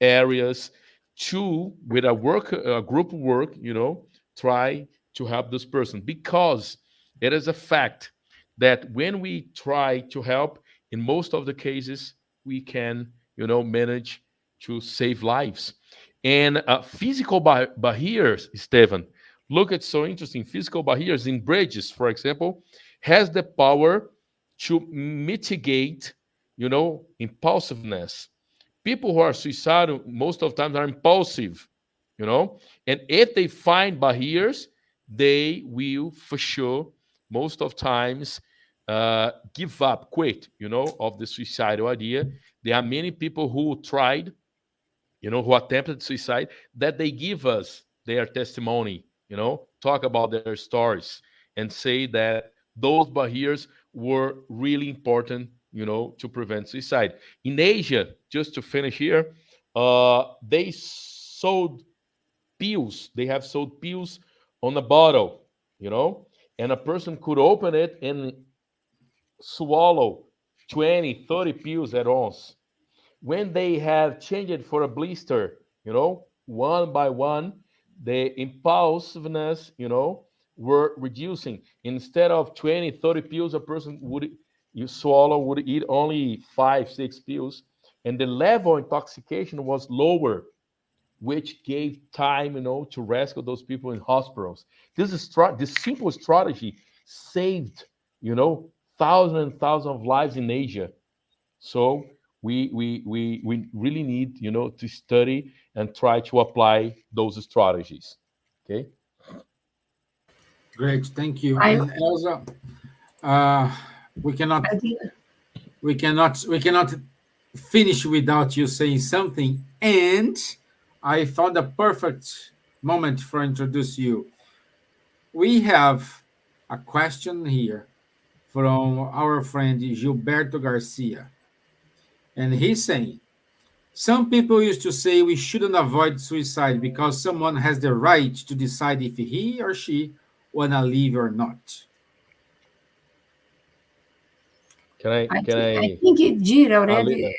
areas, to, with a group work, try to help this person, because it is a fact that when we try to help, in most of the cases, we can, manage to save lives. And physical barriers, Stevan, look, it's so interesting. Physical barriers in bridges, for example, has the power to mitigate, impulsiveness. People who are suicidal most of the time are impulsive, and if they find barriers, they will, for sure, most of times give up, quit, of the suicidal idea. There are many people who tried, who attempted suicide, that they give us their testimony, talk about their stories and say that those barriers were really important, to prevent suicide. In Asia, just to finish here, they sold pills. They have sold pills on a bottle, and a person could open it and swallow 20, 30 pills at once. When they have changed it for a blister, one by one, the impulsiveness, were reducing. Instead of 20, 30 pills, a person would eat only 5, 6 pills, and the level of intoxication was lower, which gave time, to rescue those people in hospitals. This simple strategy saved, thousands and thousands of lives in Asia. So we really need, to study and try to apply those strategies. Okay. Great, thank you. And Elsa, we cannot finish without you saying something. And I thought the perfect moment for introduce you. we have a question here from our friend Gilberto Garcia. And he's saying, some people used to say we shouldn't avoid suicide because someone has the right to decide if he or she wanna live or not. Can I? I Can think, I I? think it Gir already. Alina,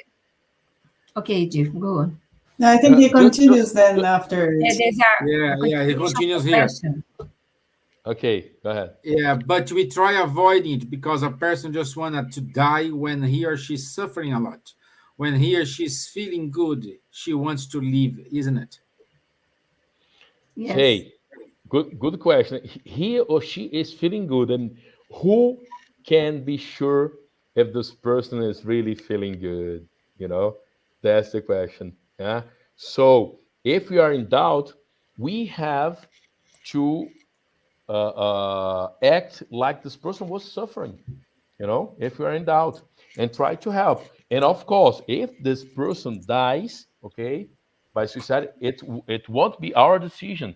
Okay, Gir, go on. No, I think he just, continues then after. There's a Yeah, he continuation of continues the here. question. okay, go ahead. Yeah, but we try avoiding it because a person just wanted to die when he or she's suffering a lot. When he or she's feeling good, she wants to live, isn't it? Yes. Hey, good question. He or she is feeling good, and who can be sure if this person is really feeling good? You know, that's the question. Yeah. So if we are in doubt, we have to act like this person was suffering. You know, if we are in doubt, and try to help. And of course, if this person dies, okay, by suicide, it won't be our decision,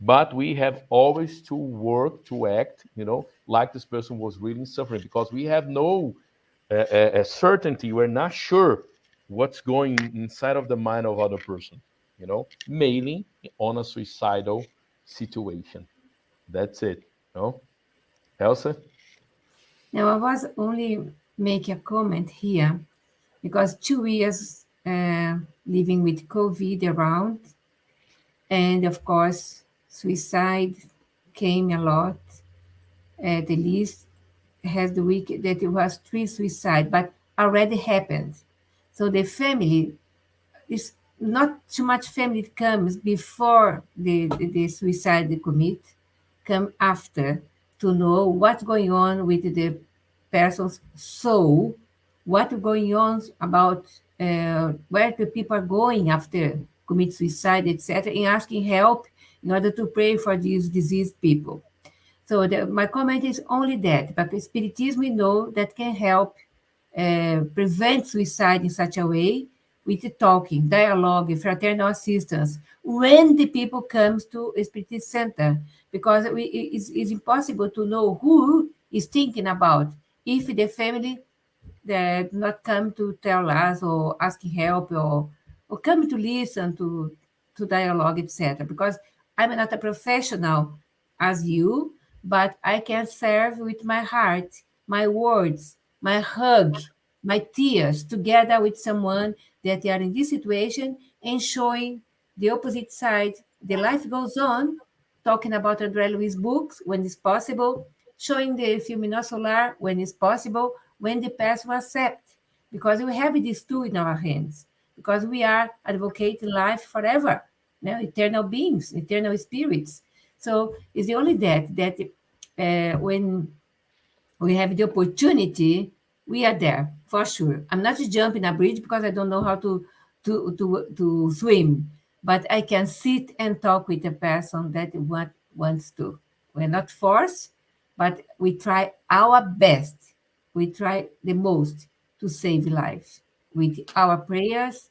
but we have always to work to act, you know, like this person was really suffering, because we have no certainty. We're not sure what's going inside of the mind of other person, you know, mainly on a suicidal situation. That's it. No, Elsa. Now, I was only make a comment here because 2 years living with COVID around, and of course, suicide came a lot. The list has the week that it was 3 suicide, but already happened. So the family is not too much family comes before the suicide they commit, come after to know what's going on with the person's soul, what's going on about where the people are going after commit suicide, etc., and asking help in order to pray for these diseased people. So my comment is only that, but Spiritism we know that can help prevent suicide in such a way with the talking, dialogue, fraternal assistance when the people comes to a Spiritist center, because it's impossible to know who is thinking about if the family that not come to tell us or asking help or come to listen to dialogue, etc. Because I'm not a professional as you, but I can serve with my heart, my words, my hug, my tears together with someone that they are in this situation and showing the opposite side. The life goes on, talking about André Luiz books when it's possible, showing the Filme Solar when it's possible, when the past will accept, because we have these two in our hands, because we are advocating life forever, eternal beings, eternal spirits. So it's the only that when we have the opportunity, we are there for sure. I'm not jumping a bridge because I don't know how to swim, but I can sit and talk with a person that wants to. We're not forced, but we try our best. We try the most to save life with our prayers,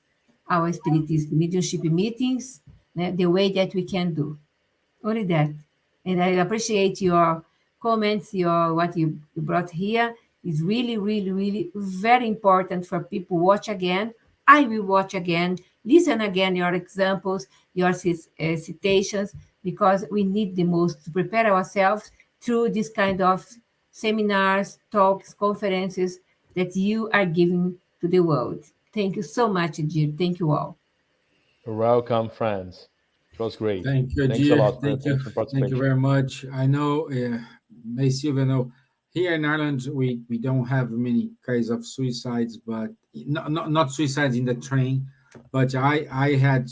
our spiritist mediumship meetings, the way that we can do. Only that. And I appreciate your comments, your what you brought here is really, really, really very important for people watch again. I will watch again, listen again your examples, your citations, because we need the most to prepare ourselves through this kind of seminars, talks, conferences that you are giving to the world. Thank you so much, Jir. Thank you all. Welcome, friends. It was great. Thank you, Thanks a Gir. lot for your Thank you. attention and Thank you participation. very much. I know, may Silvia know, here in Ireland, we don't have many cases of suicides, but not suicides in the train. But I had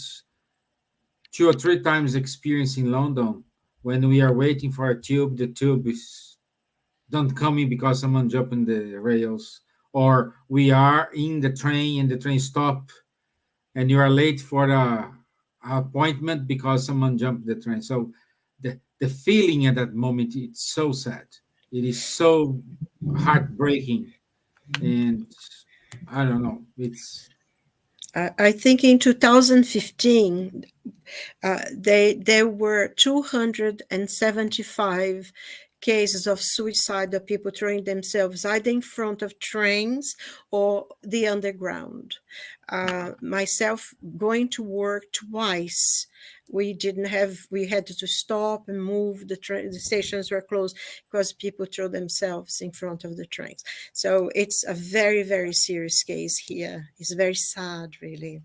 2 or 3 times experience in London when we are waiting for a tube, the tube is don't come in because someone jumped in the rails, or we are in the train and the train stop and you are late for the appointment because someone jumped the train. So the feeling at that moment, it's so sad. It is so heartbreaking, and I don't know. It's I think in 2015, There were 275 cases of suicide of people throwing themselves either in front of trains or the underground. Myself going to work twice. We had to stop and move. The stations were closed because people throw themselves in front of the trains. So it's a very, very serious case here. It's very sad, really.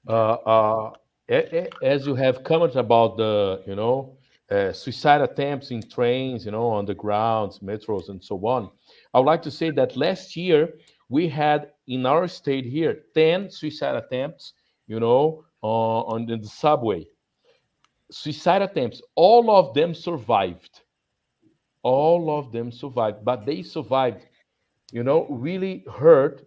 As you have commented about the, suicide attempts in trains, undergrounds, metros, and so on, I would like to say that last year we had in our state here 10 suicide attempts, on the subway. Suicide attempts, all of them survived. All of them survived, but they survived, really hurt,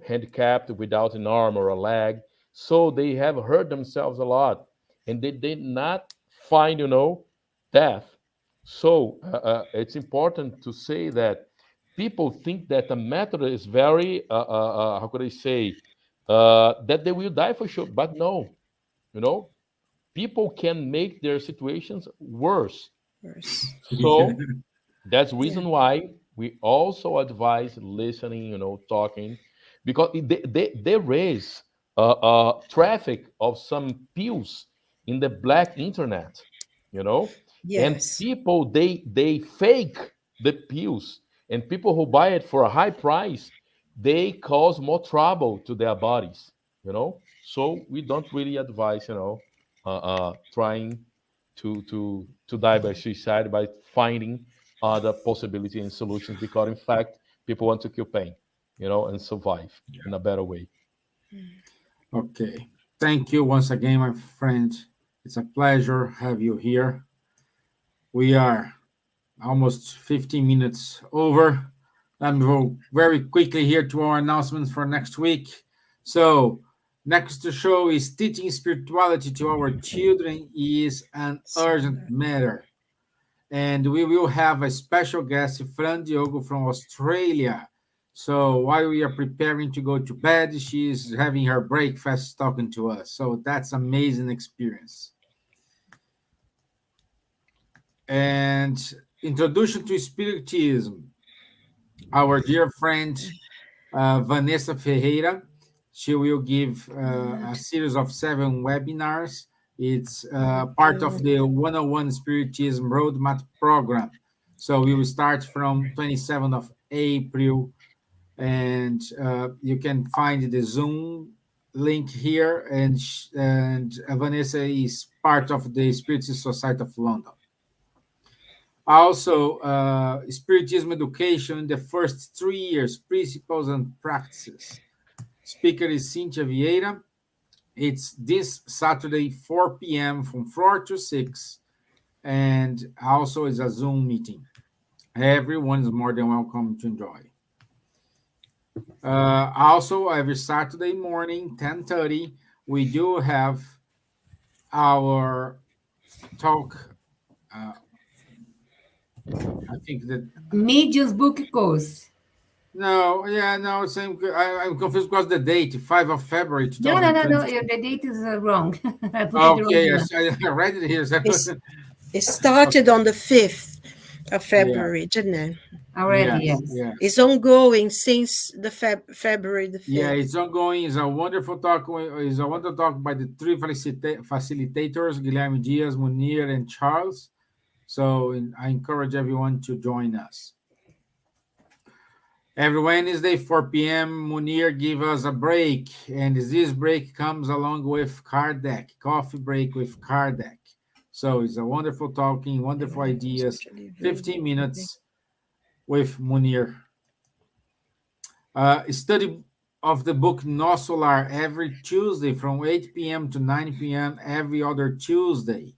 handicapped without an arm or a leg. So they have hurt themselves a lot and they did not find, death. So it's important to say that people think that the method is very, how could I say, that they will die for sure. But no, people can make their situations worse. So that's the reason why we also advise listening, talking, because they raise traffic of some pills in the black internet, and people they fake the pills, and people who buy it for a high price, they cause more trouble to their bodies, So we don't really advise, trying to die by suicide by finding other possibilities and solutions, because in fact people want to kill pain, and survive in a better way. Okay, thank you once again, my friend. It's a pleasure have you here. We are almost 15 minutes over. Let me go very quickly here to our announcements for next week. So next to show is teaching spirituality to our children is an urgent matter. And we will have a special guest, Fran Diogo from Australia. So while we are preparing to go to bed, she's having her breakfast talking to us. So that's amazing experience. And introduction to Spiritism. Our dear friend Vanessa Ferreira, she will give a series of 7 webinars. It's part of the 101 Spiritism Roadmap program. So we will start from 27th of April, and you can find the Zoom link here. And Vanessa is part of the Spiritist Society of London. Also, Spiritism education in the first 3 years, principles and practices. Speaker is Cynthia Vieira. It's this Saturday, 4 p.m. from 4 to 6. And also it's a Zoom meeting. Everyone is more than welcome to enjoy. Also, every Saturday morning, 10:30, we do have our talk. I think that Medium's book course. no, same. I'm confused because the date, 5 of February, No. 2020. The date is wrong. I put Okay, it wrong. yes, I read it here. It started on the 5th of February, didn't it? Already, yes. It's ongoing since the February the 5th. Yeah, it's ongoing. It's a wonderful talk. It's a wonderful talk by the 3 facilitators, Guilherme Dias, Munir, and Charles. So I encourage everyone to join us. Every Wednesday, 4 p.m., Munir give us a break. And this break comes along with Kardec, coffee break with Kardec. So it's a wonderful talking, wonderful ideas, 15 minutes with Munir. Study of the book Nosso Lar every Tuesday from 8 p.m. to 9 p.m. every other Tuesday.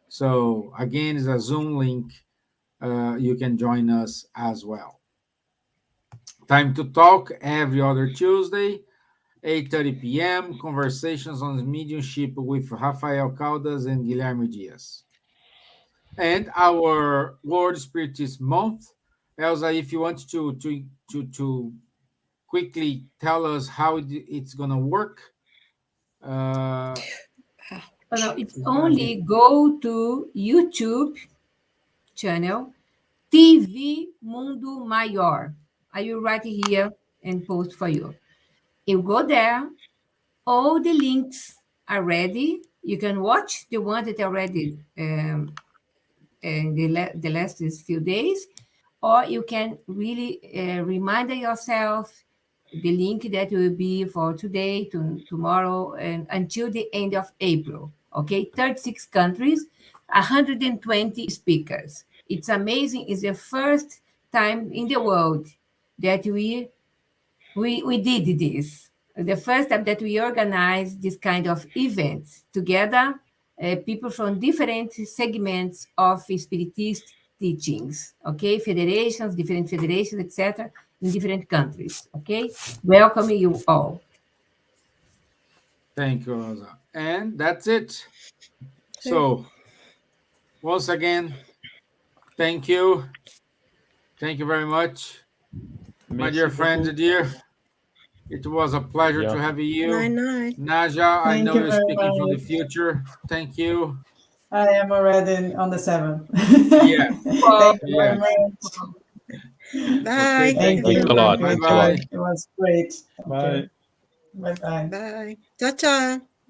So again, it's a Zoom link. You can join us as well. Time to Talk every other Tuesday, 8:30 p.m. Conversations on mediumship with Rafael Caldas and Guilherme Dias. And our World Spiritist Month. Elsa, if you want to quickly tell us how it's going to work. Oh, no, it's only go to YouTube channel TV Mundo Maior. I will write here and post for you. You go there, all the links are ready. You can watch the one that already in the last few days, or you can really remind yourself the link that will be for today, to tomorrow, and until the end of April. Okay, 36 countries, 120 speakers. It's amazing. It's the first time in the world that we did this. The first time that we organized this kind of events together, people from different segments of Spiritist teachings, okay? Different federations, etc., in different countries, okay? Welcome you all. Thank you, Rosa. And that's it. So, once again, thank you. Thank you very much, my dear friend, dear. It was a pleasure to have you. Night. Nadja, I Thank know you you're very speaking from the much. future. Thank you. I am already on the 7th. Yeah. Thank you very Yeah. much. Okay, Bye. Thank Thanks you. a lot. Thank Thanks a lot. you. It was great. Bye. Bye bye. Bye. Ciao, ciao.